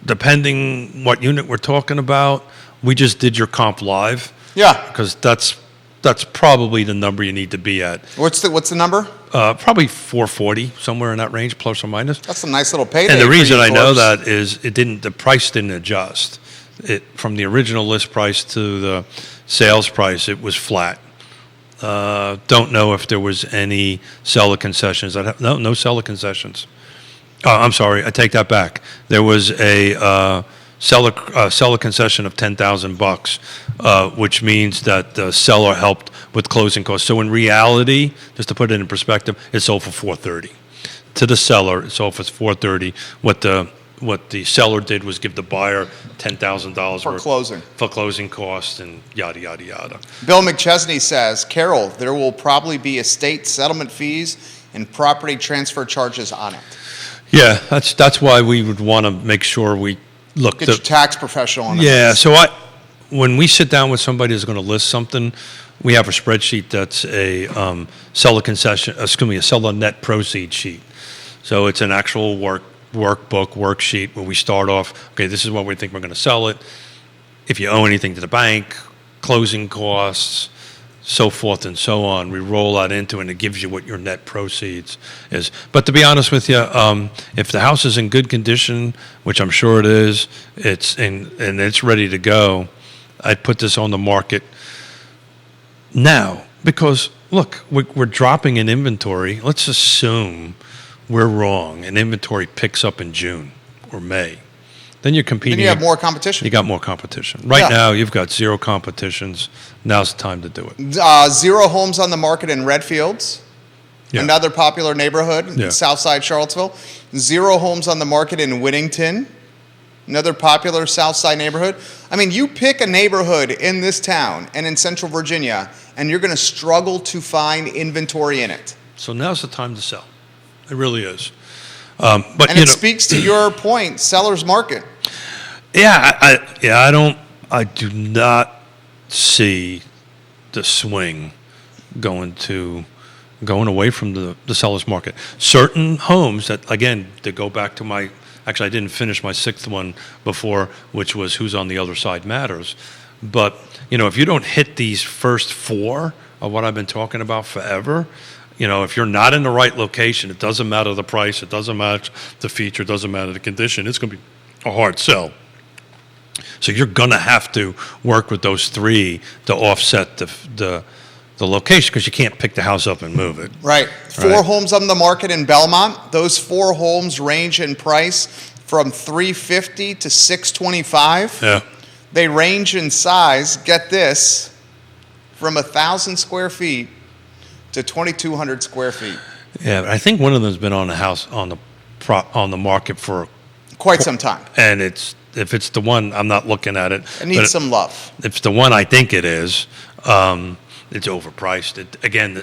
Depending what unit we're talking about, we just did your comp live. Yeah. Because that's probably the number you need to be at. What's the number? Probably 440, somewhere in that range, plus or minus. That's a nice little payday. And the reason I know that is the price didn't adjust. From the original list price to the sales price, it was flat. Don't know if there was any seller concessions. No seller concessions. I'm sorry, I take that back. There was a seller concession of $10,000, which means that the seller helped with closing costs. So in reality, just to put it in perspective, it sold for $430. To the seller, it sold for $430. What the seller did was give the buyer $10,000 for closing. For closing costs and yada yada yada. Bill McChesney says, Carol, there will probably be estate settlement fees and property transfer charges on it. Yeah, that's why we would want to make sure we look. Get your tax professional on it. Yeah, so when we sit down with somebody who's going to list something, we have a spreadsheet that's a seller net proceed sheet. So it's an actual worksheet where we start off, okay, this is what we think we're going to sell it. If you owe anything to the bank, closing costs, so forth and so on. We roll that into it, and it gives you what your net proceeds is. But to be honest with you, if the house is in good condition, which I'm sure it is, and it's ready to go, I'd put this on the market now because, look, we're dropping in inventory. Let's assume we're wrong and inventory picks up in June or May, then you're competing. Then you have more competition. You got more competition. Right now, you've got zero competitions. Now's the time to do it. Zero homes on the market in Redfields, another popular neighborhood in Southside Charlottesville. Zero homes on the market in Whittington, another popular Southside neighborhood. I mean, you pick a neighborhood in this town and in Central Virginia, and you're going to struggle to find inventory in it. So now's the time to sell. It really is. And it speaks to your point, seller's market. Yeah, I do not see the swing going away from the seller's market. Certain homes that, again, to go back to actually I didn't finish my sixth one before, which was who's on the other side matters. But, if you don't hit these first four of what I've been talking about forever, if you're not in the right location, it doesn't matter the price, it doesn't matter the feature, it doesn't matter the condition, it's going to be a hard sell. So you're going to have to work with those three to offset the location, because you can't pick the house up and move it. Right. Four homes on the market in Belmont. Those 4 homes range in price from $350 to $625. Yeah. They range in size, get this, from 1,000 square feet to 2,200 square feet. Yeah, but I think one of them's been on the house on the market for quite some time. And if it's the one, I'm not looking at it. It needs some love. If it's the one I think it is, it's overpriced.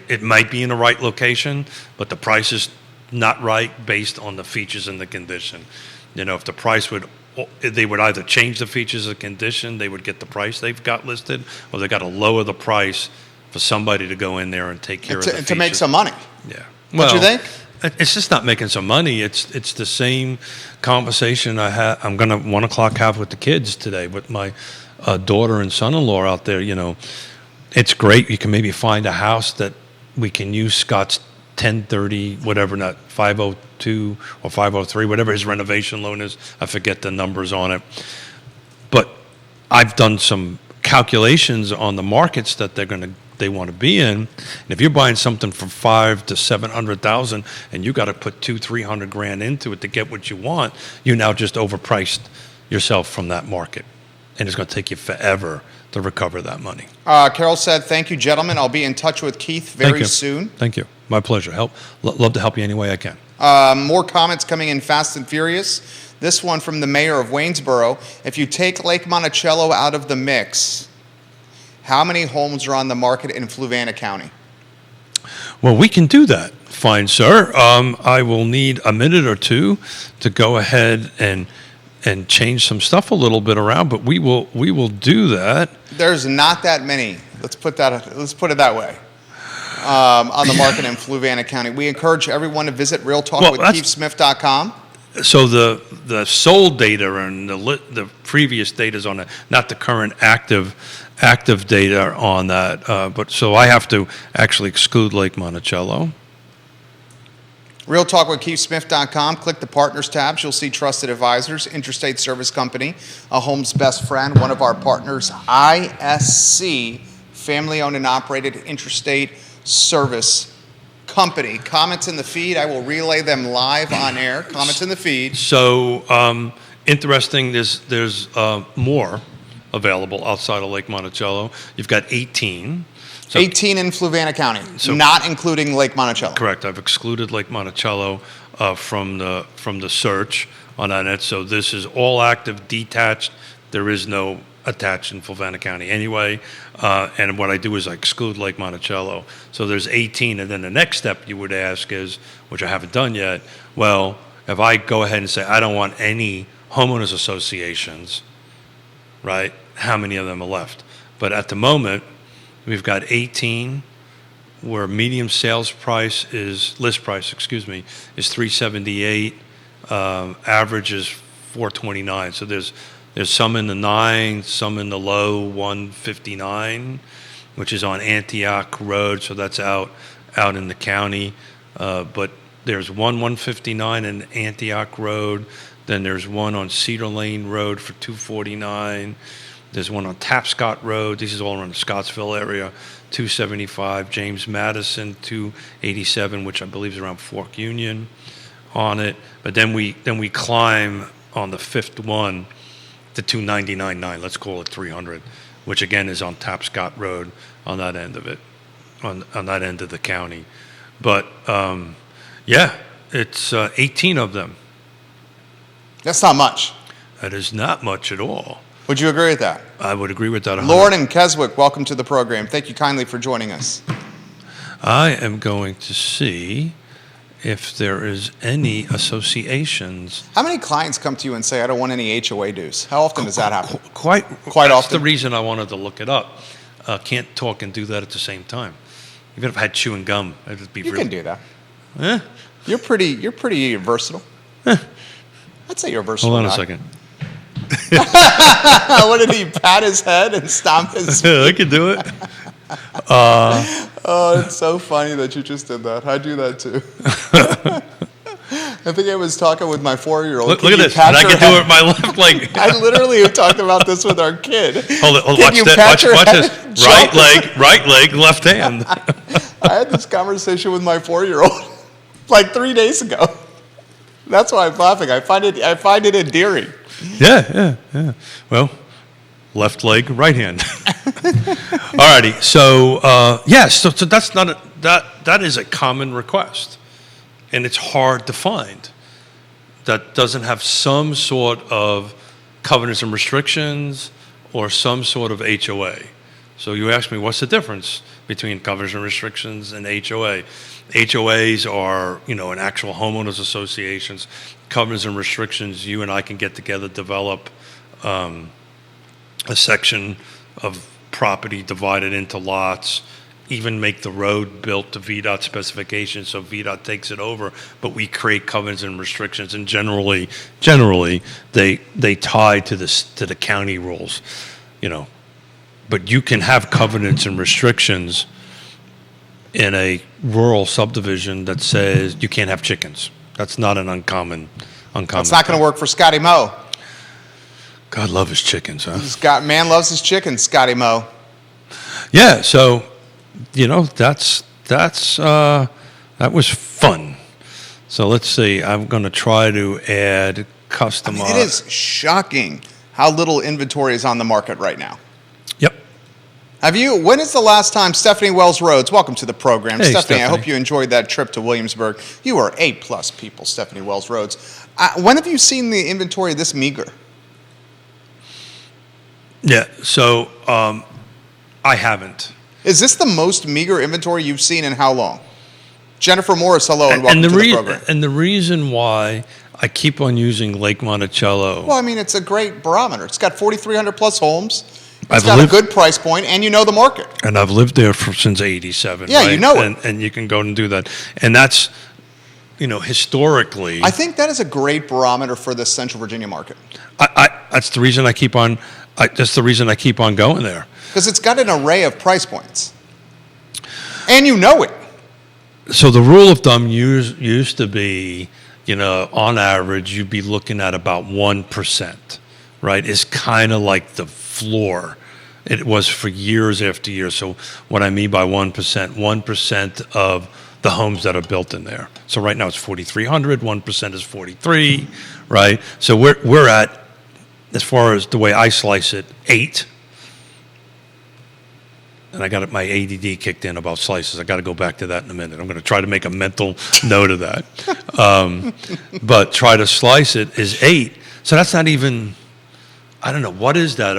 It might be in the right location, but the price is not right based on the features and the condition. If the price they would either change the features or condition, they would get the price they've got listed, or they got to lower the price for somebody to go in there and take care of the features. To make some money. Yeah. Don't you think? It's just not making some money. It's the same conversation I'm going to 1 o'clock have with the kids today with my daughter and son-in-law out there. It's great. You can maybe find a house that we can use Scott's 1030, whatever, not 502 or 503, whatever his renovation loan is. I forget the numbers on it. But I've done some calculations on the markets that they want to be in. And if you're buying something for $500,000 to $700,000 and you got to put $200,000-300,000 into it to get what you want, you now just overpriced yourself from that market, and it's going to take you forever to recover that money. Carol said, "Thank you, gentlemen. I'll be in touch with Keith very soon." Thank you. My pleasure. Love to help you any way I can. More comments coming in fast and furious. This one from the mayor of Waynesboro. If you take Lake Monticello out of the mix, how many homes are on the market in Fluvanna County? Well, we can do that. Fine, sir. I will need a minute or two to go ahead and change some stuff a little bit around, but we will do that. There's not that many. Let's put it that way. On the market in Fluvanna County. We encourage everyone to visit realtalkwithkeithsmith.com. So the sold data and the previous data is on it, not the current active data on that. But so I have to actually exclude Lake Monticello. realtalkwithkeithsmith.com. Click the Partners tabs. You'll see Trusted Advisors, Intrastate Service Company, a home's best friend, one of our partners, ISC, family-owned and operated Intrastate Service Company. Comments in the feed, I will relay them live on air. Comments in the feed. So interesting, there's more available outside of Lake Monticello. You've got 18. So, 18 in Fluvanna County, so, not including Lake Monticello. Correct. I've excluded Lake Monticello from the search on that. So this is all active, detached. There is no attached in Fluvanna County anyway. And what I do is I exclude Lake Monticello. So there's 18. And then the next step you would ask is, which I haven't done yet, well, if I go ahead and say I don't want any homeowners associations, right, how many of them are left? But at the moment, we've got 18 where medium list price, is $378. Average is $429. So there's some in the 9, some in the low 159, which is on Antioch Road. So that's out in the county. But there's 159 in Antioch Road. Then there's one on Cedar Lane Road for $249. There's one on Tapscott Road. This is all around the Scottsville area. $275. James Madison, $287, which I believe is around Fork Union. on it, but then we climb on the fifth one to 299.9. Let's call it 300, which again is on Tapscott Road on that end of it, on that end of the county. But yeah, it's 18 of them. That's not much. That is not much at all. Would you agree with that? I would agree with that. 100. Lauren and Keswick, welcome to the program. Thank you kindly for joining us. I am going to see if there is any associations. How many clients come to you and say, I don't want any HOA dues? How often does that happen? Quite Quite that's often. the reason I wanted to look it up. Can't talk and do that at the same time. Even if I had chewing gum, it would be You real. can do that. Eh? You're pretty versatile. I'd say you're a versatile Hold on a guy. second. What did he pat his head and stomp his I can do it. Oh, it's so funny that you just did that. I do that too. I think I was talking with my 4-year-old. Look at this. And I can do it with my left leg. I literally have talked about this with our kid. Hold it. Can Watch you that. pat your Watch head this. and jump? Right leg, left hand. I had this conversation with my 4-year-old like 3 days ago. That's why I'm laughing. I find it endearing. Yeah. Well, left leg, right hand. Alrighty. So yes. So that's not that is a common request, and it's hard to find that doesn't have some sort of covenants and restrictions or some sort of HOA. So you ask me, what's the difference between covenants and restrictions and HOA? HOAs are, an actual homeowners associations. Covenants and restrictions, you and I can get together, develop a section of property divided into lots, even make the road built to VDOT specifications, so VDOT takes it over, but we create covenants and restrictions, and generally they tie to the county rules, But you can have covenants and restrictions in a rural subdivision that says you can't have chickens. That's not an uncommon. It's not going to work for Scotty Moe. God love his chickens, huh? Man loves his chickens, Scotty Moe. Yeah, so that was fun. So let's see. I'm going to try to add custom. It is shocking how little inventory is on the market right now. Yep. When is the last time Stephanie Wells Rhodes, welcome to the program. Hey, Stephanie, I Stephanie. hope you enjoyed that trip to Williamsburg. You are A+ people, Stephanie Wells Rhodes. When have you seen the inventory this meager? Yeah, so I haven't. Is this the most meager inventory you've seen in how long? Jennifer Morris, hello, and welcome to the program. And the reason why I keep on using Lake Monticello. Well, it's a great barometer. It's got 4,300 plus homes. It's I've got lived- a good price point, and you know the market. And I've lived there since '87. Yeah, right? you know it. And you can go and do that. And that's, historically. I think that is a great barometer for the Central Virginia market That's the reason I keep on. That's the reason I keep on going there. because it's got an array of price points, and you know it. So the rule of thumb used to be, on average, you'd be looking at about 1%, right? It's kind of like the floor. It was for years after years. So what I mean by 1% of the homes that are built in there. So right now it's 4,300, 1% is 43, right? So we're at, as far as the way I slice it, 8. And I got my ADD kicked in about slices. I got to go back to that in a minute. I'm going to try to make a mental note of that. But try to slice it is 8. So that's not even, I don't know, what is that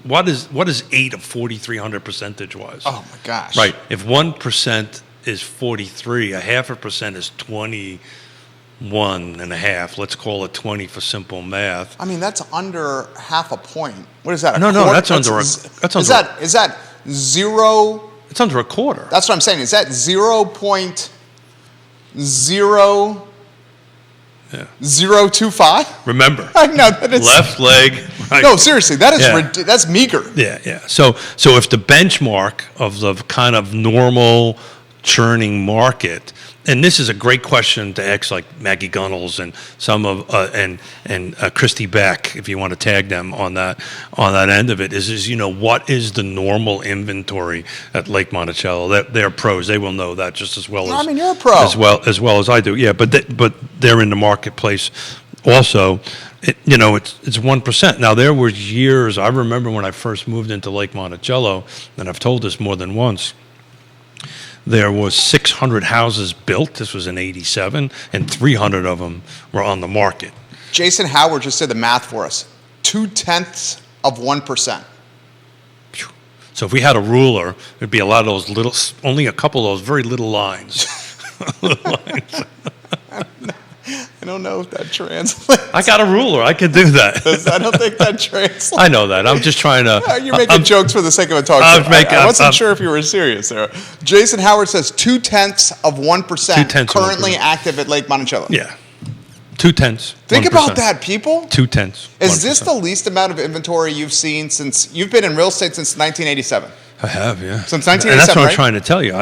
what is 8 of 4,300 percentage-wise? Oh my gosh! Right. If 1% is 43, a 0.5% is 21.5. Let's call it 20 for simple math. That's under half a point. What is that? No, that's Is that 0? It's under a quarter. That's what I'm saying. Is that 0.0? Yeah. 0.25? Remember, I know that it's left leg. Right. No, seriously, that is Yeah. that's meager. Yeah. So if the benchmark of the kind of normal churning market and this is a great question to ask, like Maggie Gunnels and some of and Christy Beck, if you want to tag them on that end of it. Is what is the normal inventory at Lake Monticello? They're pros; they will know that just as well as. I mean, you're a pro as well as I do. Yeah, but they're in the marketplace also. It's 1%. Now there were years. I remember when I first moved into Lake Monticello, and I've told this more than once. There was 600 houses built. This was in '87, and 300 of them were on the market. Jason Howard just did the math for us. 0.2%. So if we had a ruler, it'd be a lot of those little, only a couple of those very little lines. I don't know if that translates. I got a ruler. I can do that. I don't think that translates. I know that. I'm just trying to. You're making jokes for the sake of a talk show. I wasn't sure if you were serious there. Jason Howard says 0.2% currently active at Lake Monticello. Yeah. 0.2. Think about that, people. 0.2. Is this the least amount of inventory you've seen since you've been in real estate since 1987? I have, yeah. Since 1987, and that's what right? I'm trying to tell you.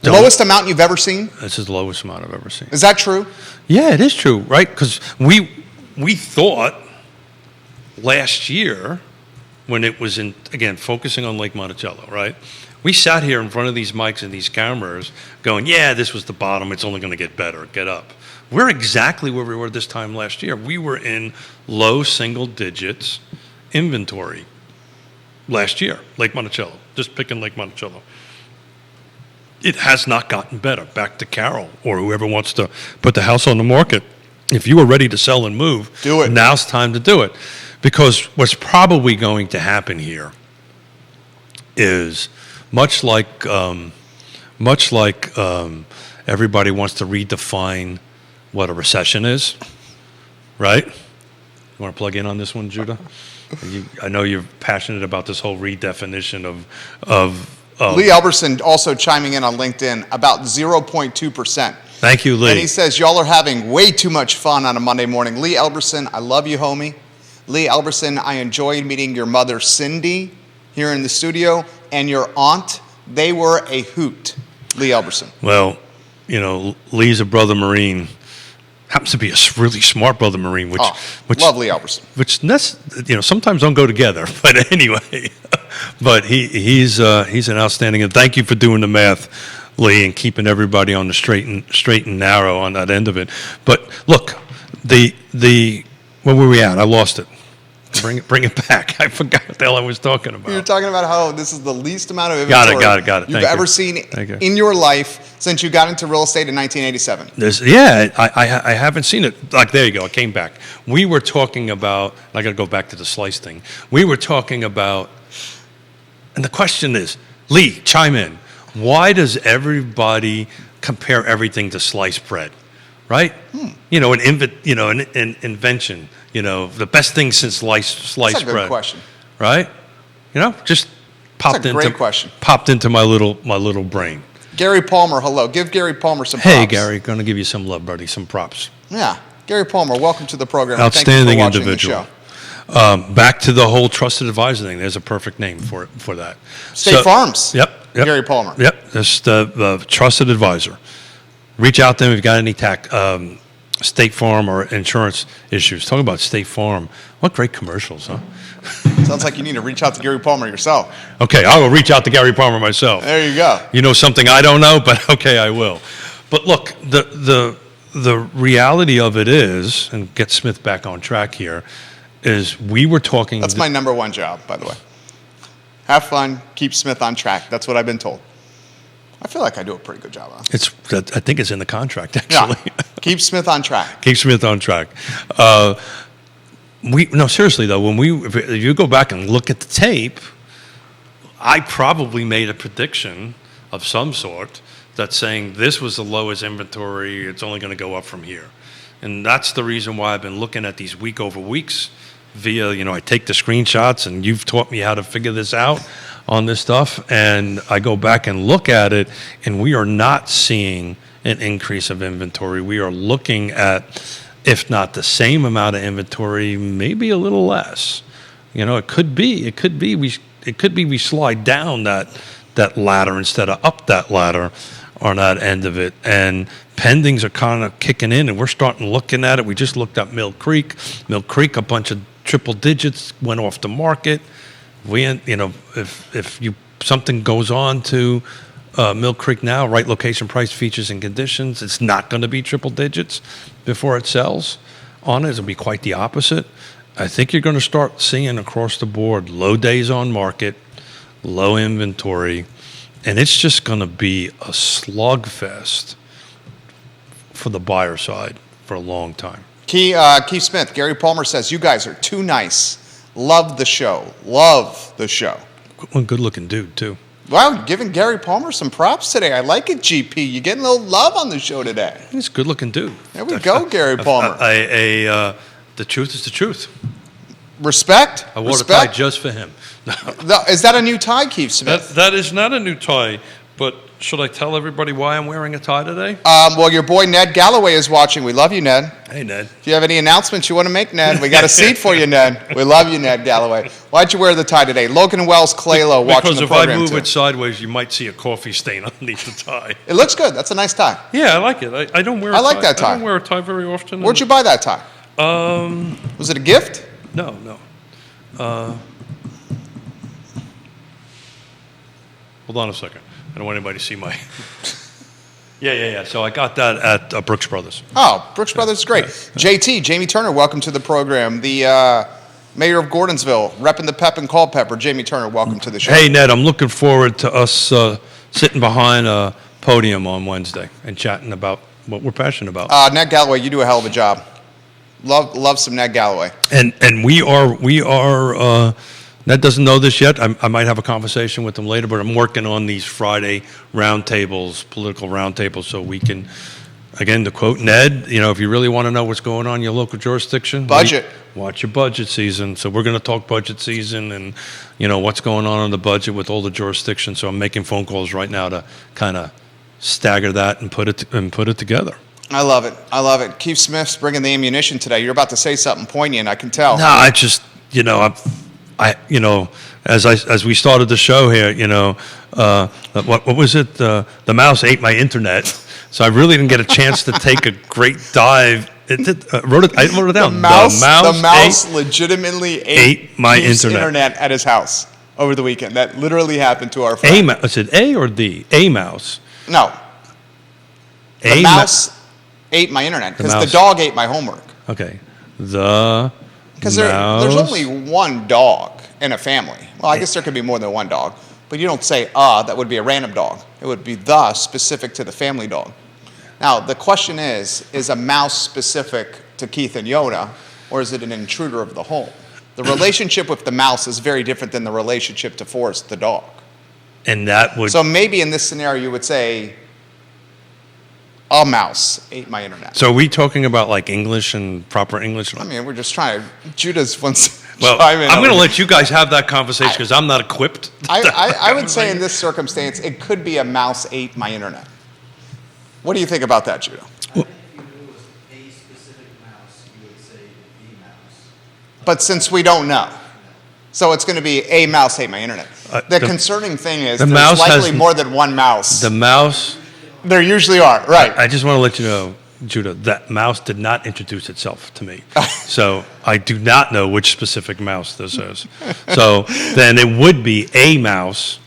The lowest amount you've ever seen? This is the lowest amount I've ever seen. Is that true? Yeah, it is true, right? Because we thought last year, when it was focusing on Lake Monticello, right? We sat here in front of these mics and these cameras going, yeah, this was the bottom. It's only going to get better. Get up. We're exactly where we were this time last year. We were in low single digits inventory last year, Lake Monticello, just picking Lake Monticello. It has not gotten better. Back to Carol or whoever wants to put the house on the market. If you are ready to sell and move, do it. Now's time to do it. Because what's probably going to happen here is much like everybody wants to redefine what a recession is, right? You want to plug in on this one, Judah? I know you're passionate about this whole redefinition of Lee Elberson also chiming in on LinkedIn about 0.2%. Thank you, Lee. And he says, y'all are having way too much fun on a Monday morning. Lee Elberson, I love you, homie. Lee Elberson, I enjoyed meeting your mother, Cindy, here in the studio, and your aunt. They were a hoot. Lee Elberson. Well, Lee's a brother Marine. Happens to be a really smart brother Marine, which love Lee Elberson. Which sometimes don't go together, but anyway. But he's an outstanding, and thank you for doing the math, Lee, and keeping everybody on the straight and narrow on that end of it. But look, where were we at? I lost it. Bring it back. I forgot what the hell I was talking about. You're talking about how this is the least amount of inventory got it. you've ever seen in your life since you got into real estate in 1987. I haven't seen it. Like, there you go. I came back. We were talking about, I got to go back to the slice thing. We were talking about, and the question is, Lee, chime in. Why does everybody compare everything to sliced bread? Right? An invention. The best thing since sliced bread. That's a good question. Right? Just popped into my little brain. Gary Palmer, hello. Give Gary Palmer some props. Hey, Gary, going to give you some love, buddy, some props. Yeah. Gary Palmer, welcome to the program. Outstanding individual. Back to the whole trusted advisor thing. There's a perfect name for that. State Farms. Yep. Gary Palmer. Yep. That's the trusted advisor. Reach out to them if you've got any State Farm or insurance issues. Talk about State Farm. What great commercials, huh? Sounds like you need to reach out to Gary Palmer yourself. Okay, I will reach out to Gary Palmer myself. There you go. You know something I don't know, but okay, I will. But look, the reality of it is, and get Smith back on track here, is we were talking. That's my number one job, by the way. Have fun, keep Smith on track. That's what I've been told. I feel like I do a pretty good job on it. I think it's in the contract, actually. Yeah. Keep Smith on track. Keep Smith on track. Seriously though, if you go back and look at the tape, I probably made a prediction of some sort that's saying this was the lowest inventory. It's only going to go up from here, and that's the reason why I've been looking at these week over weeks. Via, I take the screenshots, and you've taught me how to figure this out on this stuff, and I go back and look at it, and we are not seeing an increase of inventory. We are looking at, if not the same amount of inventory, maybe a little less. It could be we slide down that ladder instead of up that ladder on that end of it. And pendings are kind of kicking in, and we're starting looking at it. We just looked at Mill Creek. Mill Creek, a bunch of triple digits went off the market. If something goes on to Mill Creek now, right location, price, features, and conditions, it's not going to be triple digits before it sells on it. It'll be quite the opposite. I think you're going to start seeing across the board low days on market, low inventory, and it's just going to be a slugfest for the buyer side for a long time. Keith Smith, Gary Palmer says, you guys are too nice. Love the show. Love the show. One good-looking dude, too. Wow, you're giving Gary Palmer some props today. I like it, GP. You're getting a little love on the show today. He's a good-looking dude. There we go, Gary Palmer. The truth is the truth. Respect. I wore the tie just for him. Is that a new tie, Keith Smith? That is not a new tie, but should I tell everybody why I'm wearing a tie today? Well, your boy Ned Galloway is watching. We love you, Ned. Hey, Ned. If you have any announcements you want to make, Ned, we got a seat for you, Ned. We love you, Ned Galloway. Why'd you wear the tie today? Logan Wells Claylo watching the program, Because if I move too. it sideways, you might see a coffee stain underneath the tie. It looks good. That's a nice tie. Yeah, I like it. I don't wear a tie. I like that tie. I don't wear a tie very often. Where'd you buy that tie? Was it a gift? No. Hold on a second. I don't want anybody to see my... Yeah. So I got that at Brooks Brothers. Oh, Brooks Brothers is great. JT, Jamie Turner, welcome to the program. The mayor of Gordonsville, repping the pep and Culpeper. Jamie Turner, welcome to the show. Hey, Ned, I'm looking forward to us sitting behind a podium on Wednesday and chatting about what we're passionate about. Ned Galloway, you do a hell of a job. Love some Ned Galloway. And we are Ned doesn't know this yet. I might have a conversation with him later, but I'm working on these Friday roundtables, political roundtables, so we can, again, to quote Ned, if you really want to know what's going on in your local jurisdiction, budget. Watch your budget season. So we're going to talk budget season and, what's going on in the budget with all the jurisdictions. So I'm making phone calls right now to kind of stagger that and put it together. I love it. Keith Smith's bringing the ammunition today. You're about to say something poignant, I can tell. No, I just, as we started the show here, what was it? The mouse ate my internet, so I really didn't get a chance to take a great dive. I wrote it down. The mouse legitimately ate my Keith's internet at his house over the weekend. That literally happened to our friend. Is it A or D? A mouse. No. The mouse ate my internet because the dog ate my homework. Okay. Because there's only one dog in a family. Well, I guess there could be more than one dog, but you don't say that would be a random dog. It would be the specific to the family dog. Now, the question is a mouse specific to Keith and Yonna, or is it an intruder of the home? The relationship with the mouse is very different than the relationship to Forrest, the dog. And that would... So maybe in this scenario you would say, a mouse ate my internet. So are we talking about like English and proper English? I mean, we're just trying to... Judah's once... Well, I'm going to let you guys have that conversation because I'm not equipped. I would say in this circumstance, it could be a mouse ate my internet. What do you think about that, Judah? Well, if it was a specific mouse, you would say a mouse. But since we don't know, so it's going to be a mouse ate my internet. The concerning thing is there's likely more than one mouse. The mouse... There usually are, right. I just want to let you know, Judah, that mouse did not introduce itself to me. So I do not know which specific mouse this is. So then it would be a mouse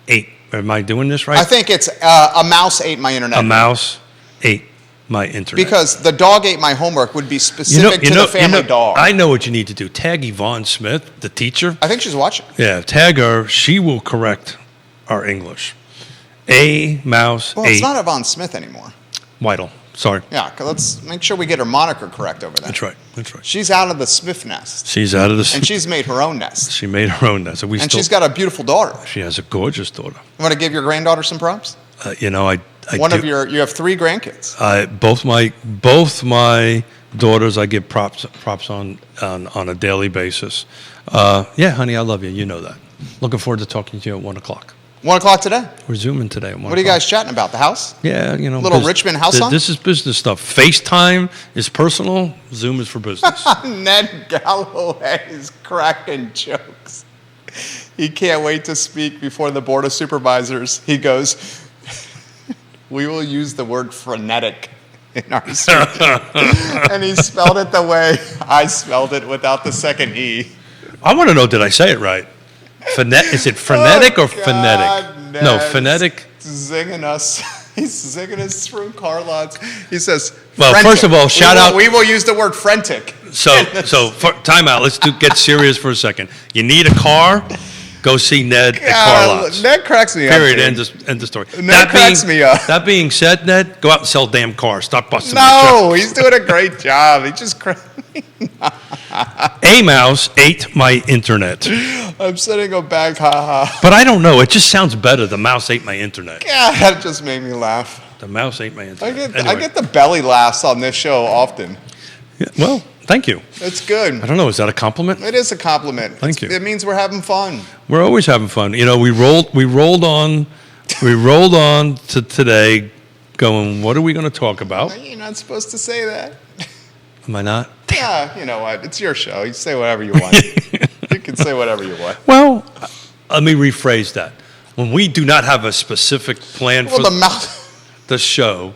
ate. Am I doing this right? I think it's a mouse ate my internet. A mouse ate my internet. Because the dog ate my homework would be specific to the family dog. I know what you need to do. Tag Yvonne Smith, the teacher. I think she's watching. Yeah, tag her. She will correct our English. A mouse Well, ate. it's not Yvonne Smith anymore. Whittle. Sorry. Yeah, let's make sure we get her moniker correct over there. That's right. She's out of the Smith nest. She's out of the... And she's made her own nest. She made her own nest. She's got a beautiful daughter. She has a gorgeous daughter. You want to give your granddaughter some props? I You have 3 grandkids. Both my daughters, I give props on a daily basis. Yeah, honey, I love you. You know that. Looking forward to talking to you at 1 o'clock. 1 o'clock today? We're Zooming today at 1 o'clock. What are you guys chatting about? The house? Yeah, Little Richmond house song? This is business stuff. FaceTime is personal. Zoom is for business. Ned Galloway is cracking jokes. He can't wait to speak before the Board of Supervisors. He goes, we will use the word frenetic in our speech. And he spelled it the way I spelled it without the second E. I want to know, did I say it right? Is it frenetic or phonetic? Ned, No, phonetic. Zinging us. He's zinging us through Carlots. He says, Well, "Frentic." first of all, shout out. We will use the word frantic. Time out. Let's get serious for a second. You need a car? Go see Ned at Carlots. Ned cracks me up. Period. dude. End of story. Ned cracks me up. That being said, Ned, go out and sell damn cars. Stop busting my No, he's doing a great job. He just A mouse ate my internet. I'm sending him back, haha. But I don't know. It just sounds better. The mouse ate my internet. Yeah, that just made me laugh. The mouse ate my internet. I get the belly laughs on this show often. Yeah, well, thank you. It's good. I don't know. Is that a compliment? It is a compliment. Thank you. It means we're having fun. We're always having fun. You know, we rolled on to today, going, what are we going to talk about? You're not supposed to say that. Am I not? Yeah, you know what? It's your show. You say whatever you want. You can say whatever you want. Well, let me rephrase that. When we do not have a specific plan for Well, the mouth. the show,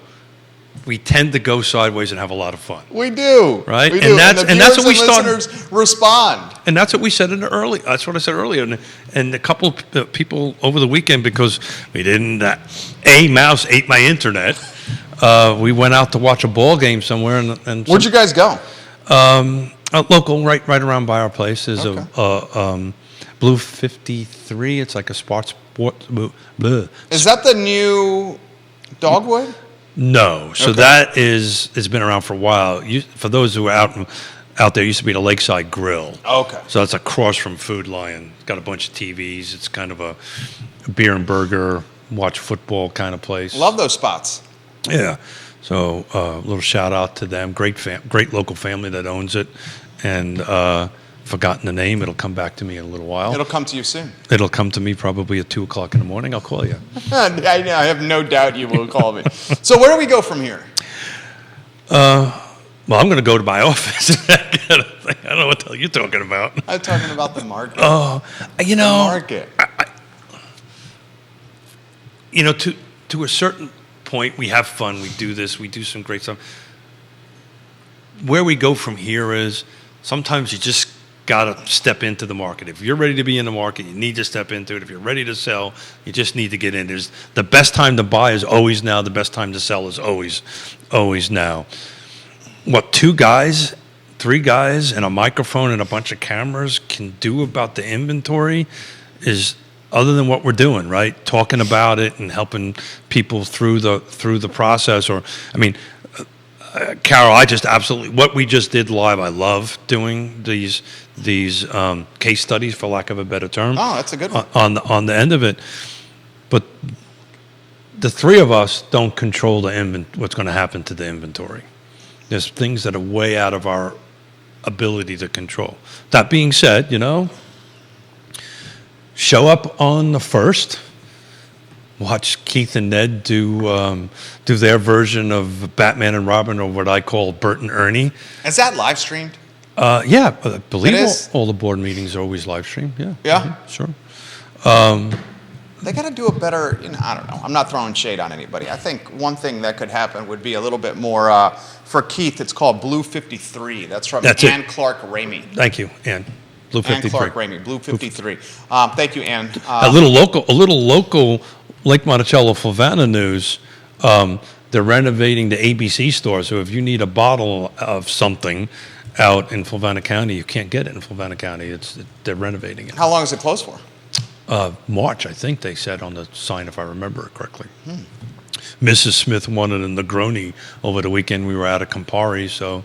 we tend to go sideways and have a lot of fun. We do. Right? We And do. that's- the and that's viewers what we started- listeners respond. And that's what we said that's what I said earlier. And a couple of people over the weekend, because we didn't, a mouse ate my internet. We went out to watch a ball game somewhere. And Where'd you guys go? a local, right around by our place is Okay. a Blue 53. It's like a sports. Bleh. Is that the new Dogwood? No, so Okay. that has been around for a while. For those who are out there, it used to be the Lakeside Grill. Okay. So that's across from Food Lion. It's got a bunch of TVs. It's kind of a beer and burger, watch football kind of place. Love those spots. Yeah. So a little shout out to them. Great local family that owns it. And forgotten the name. It'll come back to me in a little while. It'll come to you soon. It'll come to me probably at 2 o'clock in the morning. I'll call you. I have no doubt you will call me. So where do we go from here? Well, I'm going to go to my office. I don't know what the hell you're talking about. I'm talking about the market. You The know, market. to a certain point, we have fun. We do this. We do some great stuff. Where we go from here is sometimes you just got to step into the market. If you're ready to be in the market, you need to step into it. If you're ready to sell, you just need to get in. The best time to buy is always now. The best time to sell is always now. What 2 guys, 3 guys, and a microphone and a bunch of cameras can do about the inventory is, other than what we're doing, right? Talking about it and helping people through the process. Or, I mean, Carol, I just absolutely, what we just did live, I love doing these case studies, for lack of a better term. Oh, that's a good one. On the end of it. But the 3 of us don't control what's going to happen to the inventory. There's things that are way out of our ability to control. That being said, show up on the 1st. Watch Keith and Ned do their version of Batman and Robin, or what I call Bert and Ernie. Is that live streamed? Yeah, I believe It is? all the board meetings are always live streamed. Yeah. Yeah? Sure. They got to do a better, I don't know. I'm not throwing shade on anybody. I think one thing that could happen would be a little bit more, for Keith, it's called Blue 53. That's from That's it. Ann Clark Ramey. Thank you, Ann. Blue 53. Ann Clark Ramey, Blue 53. Thank you, Ann. A little local Lake Monticello, Flavanna news. They're renovating the ABC store, so if you need a bottle of something out in Flavanna County, you can't get it in Flavanna County. They're renovating it. How long is it closed for? March, I think they said on the sign, if I remember it correctly. Mrs. Smith wanted a Negroni over the weekend. We were out of Campari, so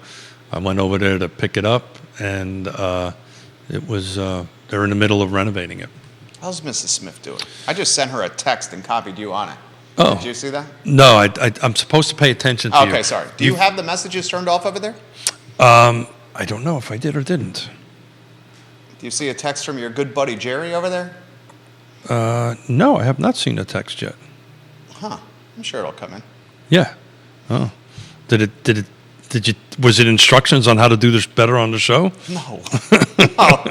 I went over there to pick it up, and it was they're in the middle of renovating it. How's Mrs. Smith doing? I just sent her a text and copied you on it. Oh. Did you see that? No, I'm supposed to pay attention to you. Okay, sorry. Do you have the messages turned off over there? I don't know if I did or didn't. Do you see a text from your good buddy Jerry over there? No, I have not seen a text yet. Huh. I'm sure it'll come in. Yeah. Oh. Was it instructions on how to do this better on the show? No. No.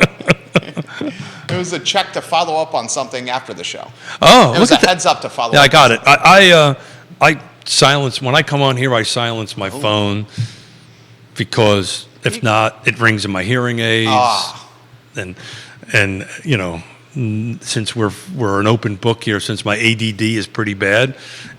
It was a check to follow up on something after the show. Oh, It was look a at that. heads up to follow Yeah, up. I got it. silence, when I come on here, I silence my phone because if not, it rings in my hearing aids. And you know, since we're an open book here, since my ADD is pretty bad,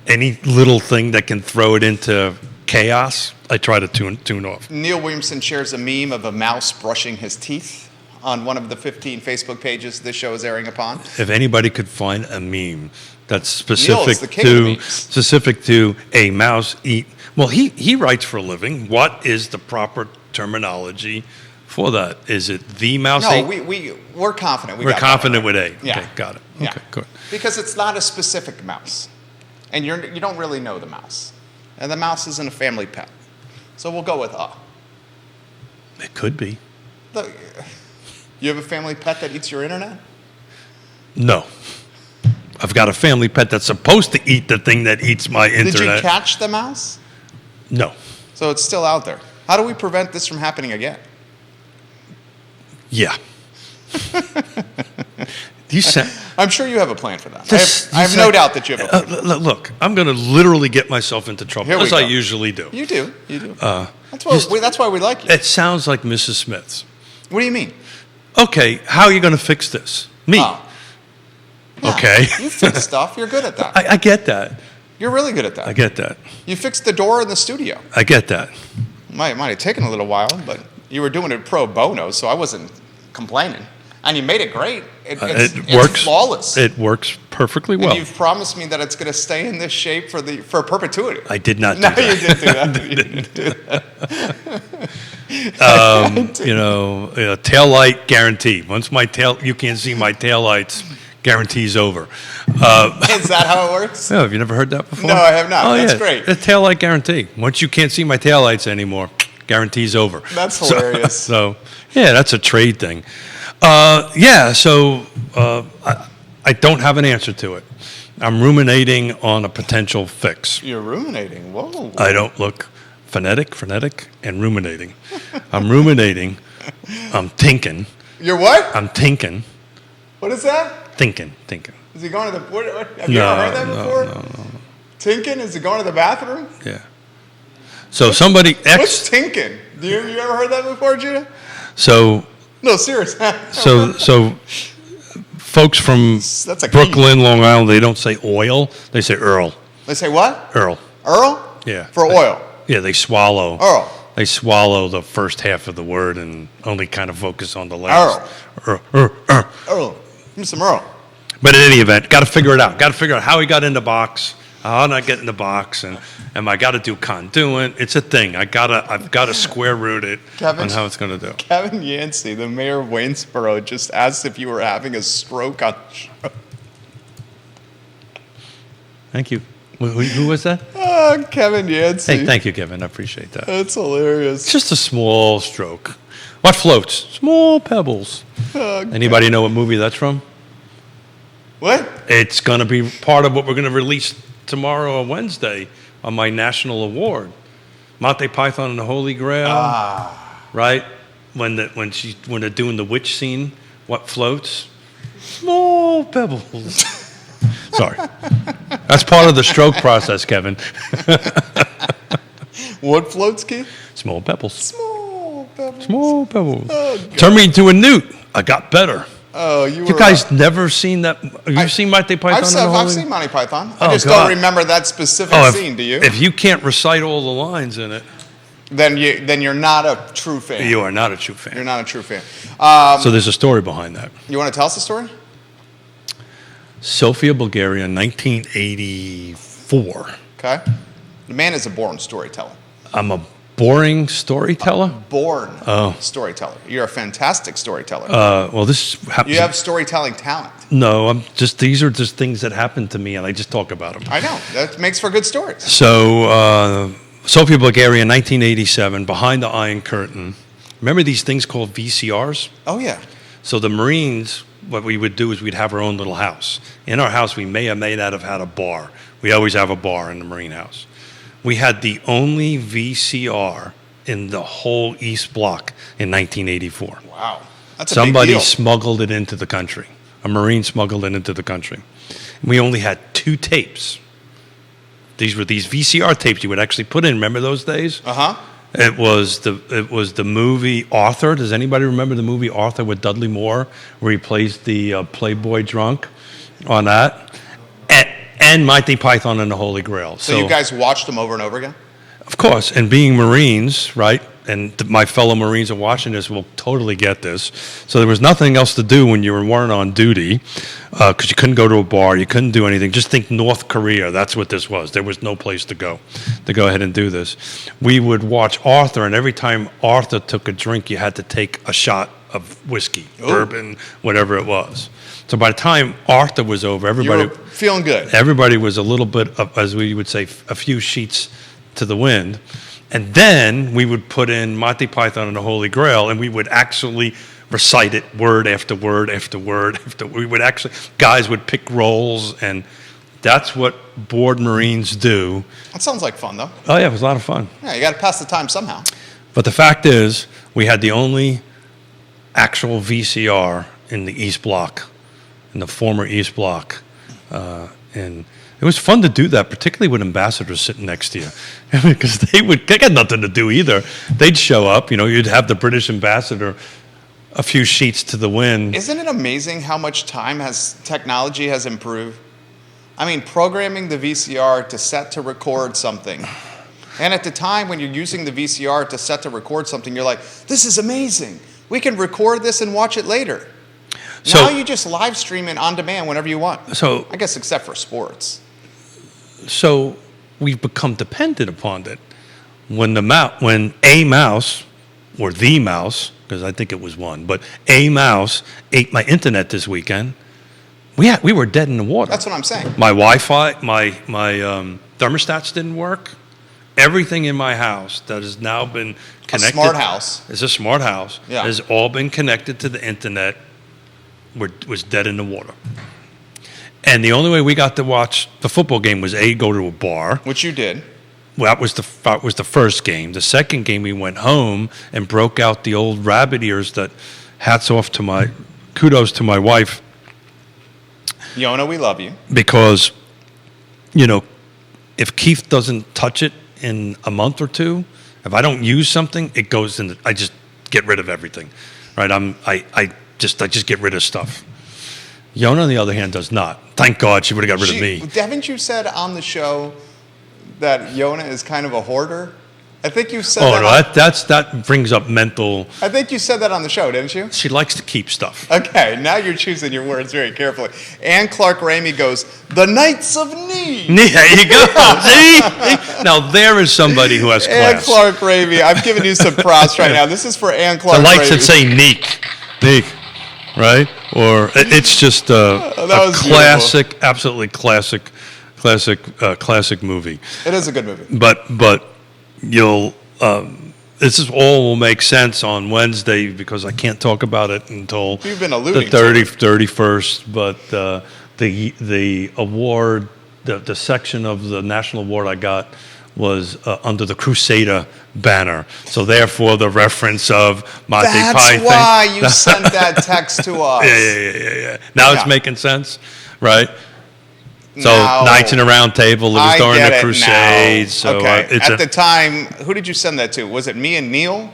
any little thing that can throw it into chaos, I try to tune off. Neil Williamson shares a meme of a mouse brushing his teeth on one of the 15 Facebook pages this show is airing upon. If anybody could find a meme that's Neil is the king of memes. specific to a mouse eat. Well, he writes for a living. What is the proper terminology for that? Is it the mouse No, ate? we're confident. We're confident with A. Yeah. Okay, got it. Yeah. Okay, good. Because it's not a specific mouse. And you don't really know the mouse. And the mouse isn't a family pet. So we'll go with It could be. Look, you have a family pet that eats your internet? No. I've got a family pet that's supposed to eat the thing that eats my internet. Did you catch the mouse? No. So it's still out there. How do we prevent this from happening again? Yeah. You sound, I'm sure you have a plan for that. This- I have you no sound- doubt that you have a plan. look, I'm going to literally get myself into trouble, Here we as I go. usually do. You do. You do. That's just- why we like you. It sounds like Mrs. Smith's. What do you mean? Okay, how are you going to fix this? Me. Oh. Yeah, Okay. You fix stuff. You're good at that. I get that. You're really good at that. I get that. You fixed the door in the studio. I get that. Might have taken a little while, but you were doing it pro bono, so I wasn't complaining. And you made it great. It It's works. flawless. It works perfectly well. And you've promised me that it's going to stay in this shape for perpetuity. I did not do No, that. you didn't do that. You didn't do that. You know, tail light guarantee. Once you can't see my tail lights, guarantee's over. Is that how it works? Oh, have you never heard that before? No, I have not. Oh, That's yeah. great. The tail light guarantee. Once you can't see my tail lights anymore, guarantee's over. That's hilarious. So yeah, that's a trade thing. I don't have an answer to it. I'm ruminating on a potential fix. You're ruminating. Whoa. I don't look phonetic, and ruminating. I'm ruminating. I'm thinking. You're what? I'm thinking. What is that? Thinking. Is he going to the... have you ever heard that before? No. Tinkin? Is he going to the bathroom? Yeah. So somebody... What's tinkin? You ever heard that before, Judah? So... No, seriously. So folks from That's a key. Brooklyn, Long Island, they don't say oil. They say Earl. They say what? Earl. Earl? Yeah. For oil. Yeah, they swallow. Earl. They swallow the first half of the word and only kind of focus on the last. Earl. Earl. Give me some Earl. But in any event, got to figure it out. Got to figure out how he got in the box, how not get in the box, and I got to do conduit. It's a thing. I've got to square root it Kevin? on how it's going to do. Kevin Yancey, the mayor of Waynesboro, just asked if you were having a stroke on the show. Thank you. Who was that? Oh, Kevin Yancey. Hey, thank you, Kevin. I appreciate that. That's hilarious. It's just a small stroke. What floats? Small pebbles. Anybody know what movie that's from? What? It's going to be part of what we're going to release tomorrow or Wednesday on my national award. Monty Python and the Holy Grail. Right? When they're doing the witch scene, what floats? Small pebbles. Sorry. That's part of the stroke process, Kevin. What floats, Keith? Small pebbles. Small pebbles. Small pebbles. Oh, God. Turn me into a newt. I got better. Oh, you You guys never seen that? Have you seen Monty Python? I've seen Monty Python. I Oh, just God. don't remember that specific scene. Do you? If you can't recite all the lines in it, Then you're not a true fan. you are not a true fan. You're not a true fan. So there's a story behind that. You want to tell us the story? Sofia, Bulgaria, 1984. Okay. The man is a born storyteller. I'm a boring storyteller. Born Oh. storyteller. You're a fantastic storyteller. Well, this happens. You have storytelling talent. No, these are just things that happen to me, and I just talk about them. I know. That makes for good stories. So, Sofia, Bulgaria, 1987, behind the Iron Curtain. Remember these things called VCRs? Oh, yeah. So the Marines, what we would do is we'd have our own little house. In our house, we may or may not have had a bar. We always have a bar in the Marine house. We had the only VCR in the whole East Block in 1984. Wow. That's a Somebody big deal. smuggled it into the country. A Marine smuggled it into the country. We only had 2 tapes. these were these VCR tapes you would actually put in. Remember those days? It was the movie Arthur. Does anybody remember the movie Arthur with Dudley Moore, where he plays the Playboy drunk on that? And Monty Python and the Holy Grail. So you guys watched them over and over again? Of course, and being Marines, right? And my fellow Marines are watching this will totally get this. So there was nothing else to do when you weren't on duty, because you couldn't go to a bar, you couldn't do anything. Just think North Korea. That's what this was. There was no place to go ahead and do this. We would watch Arthur, and every time Arthur took a drink, you had to take a shot of whiskey, bourbon, whatever it was. So by the time Arthur was over, everybody you were feeling good. Everybody was a little bit of, as we would say, a few sheets to the wind. And then we would put in Monty Python and the Holy Grail, and we would actually recite it word after word after word after. We would actually, guys would pick roles, and that's what bored Marines do. That sounds like fun, though. Oh yeah, it was a lot of fun. Yeah, you got to pass the time somehow. But the fact is, we had the only actual VCR in the East Block, in the former East Block, and it was fun to do that, particularly with ambassadors sitting next to you, because they got nothing to do either. They'd show up, you'd have the British ambassador a few sheets to the wind. Isn't it amazing how much technology has improved? I mean, programming the VCR to set to record something. And at the time when you're using the VCR to set to record something, you're like, this is amazing. We can record this and watch it later. Now you just live stream it on demand whenever you want. So I guess except for sports. So we've become dependent upon it. When a mouse, or the mouse, because I think it was one, but a mouse ate my internet this weekend, we were dead in the water. That's what I'm saying. My Wi-Fi, my thermostats didn't work. Everything in my house that has now been connected. A smart house. It's a smart house. Yeah. Has all been connected to the internet. Was dead in the water. And the only way we got to watch the football game was go to a bar. Which you did. Well, that was the first game. The second game, we went home and broke out the old rabbit ears that, kudos to my wife. Yonna, we love you. Because, if Keith doesn't touch it in a month or two, if I don't use something, it goes in, I just get rid of everything, right? I just get rid of stuff. Yonna, on the other hand, does not. Thank God she would have got rid of me. Haven't you said on the show that Yonna is kind of a hoarder? I think you said that brings up mental. I think you said that on the show, didn't you? She likes to keep stuff. Okay, now you're choosing your words very carefully. Ann Clark Ramey goes, the Knights of Knee. There you go. See? Now there is somebody who has class. Ann Clark Ramey, I'm giving you some props right now. This is for Ann Clark Ramey. I like to say neek, right? Or it's just a classic, beautiful. Absolutely classic movie. It is a good movie. But you'll this is all will make sense on Wednesday because I can't talk about it until You've been alluding the 31st. But the award, the section of the national award I got was under the Crusader banner. So therefore, the reference of Monty Python. That's why you sent that text to us. Yeah. Now it's making sense, right? So Knights in a Round Table, it was during the Crusades. So okay. At the time, who did you send that to? Was it me and Neil?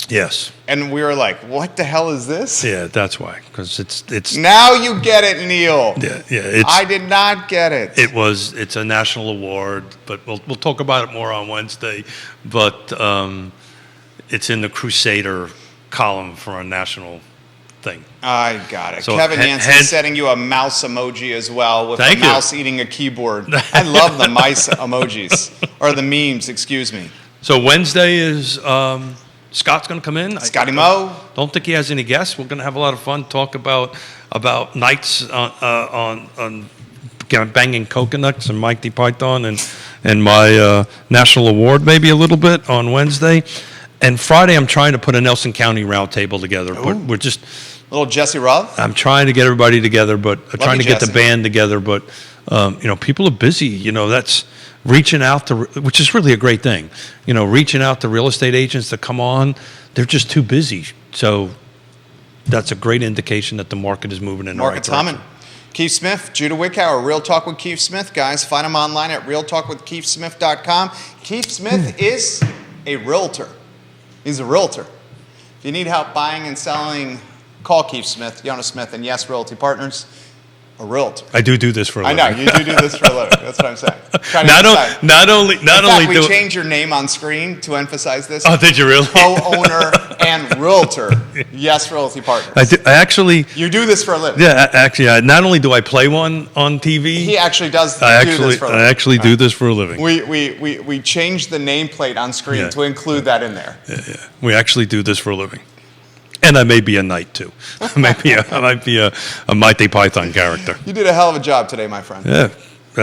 Yes. And we were like, what the hell is this? Yeah, that's why. Because it's Now you get it, Neil. Yeah. I did not get it. It's a national award, but we'll talk about it more on Wednesday. But it's in the Crusader column for a national thing. I got it. So Kevin Yancey's setting you a mouse emoji as well with a mouse eating a keyboard. I love the mice emojis. Or the memes, excuse me. So Wednesday is Scott's going to come in. Scotty Moe. Don't think he has any guests. We're going to have a lot of fun. Talk about Knights on banging coconuts and Monty Python and my national award maybe a little bit on Wednesday. And Friday, I'm trying to put a Nelson County round table together. But we're just a little Jesse Ruff. I'm trying to get everybody together, but trying to get the band together. But people are busy. That's reaching out to, which is really a great thing. Reaching out to real estate agents to come on. They're just too busy. So that's a great indication that the market is moving in the right direction. Market's humming. Keith Smith, Judah Wickower, Real Talk with Keith Smith, guys. Find him online at realtalkwithkeithsmith.com. Keith Smith is a realtor. He's a realtor. If you need help buying and selling, call Keith Smith, Yonna Smith, and Yes Realty Partners. A realtor. I do this for a I living. know, you do this for a living. That's what I'm saying. Trying to Not emphasize. only In fact, we do changed your name on screen to emphasize this. Oh, did you really? Co-owner and realtor, Yes Realty Partners. I actually, You do this for a living. yeah, actually, not only do I play one on TV, He actually does I do this for a living. actually do this for a living. We changed the nameplate on screen Yeah. to include that in there. Yeah. We actually do this for a living. And I may be a knight too. I might be a Monty Python character. You did a hell of a job today, my friend. Yeah.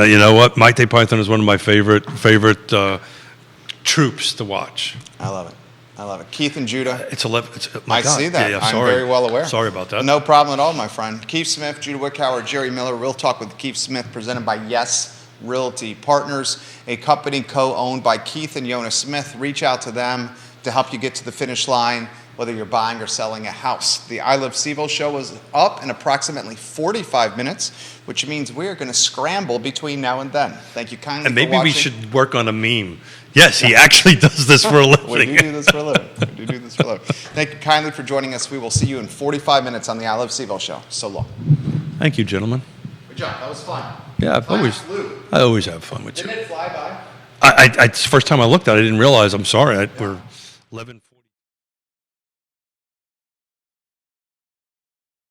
You know what? Monty Python is one of my favorite troops to watch. I love it. I love it. Keith and Judah. It's 11. My I God. see that. Yeah, I'm sorry. very well aware. Sorry about that. No problem at all, my friend. Keith Smith, Judah Wickower, Jerry Miller, Real Talk with Keith Smith, presented by Yes Realty Partners, a company co-owned by Keith and Yonna Smith. Reach out to them to help you get to the finish line, whether you're buying or selling a house. The I Love CVille show is up in approximately 45 minutes, which means we're going to scramble between now and then. Thank you kindly And maybe for watching. we should work on a meme. Yes, he actually does this for a living. We do this for a living. We do this for a living. Thank you kindly for joining us. We will see you in 45 minutes on the I Love CVille show. So long. Thank you, gentlemen. Good job. That was fun. Yeah, Time flew. I always have fun with you. Didn't it fly by? It's the first time I looked at it, I didn't realize. I'm sorry. We're 11.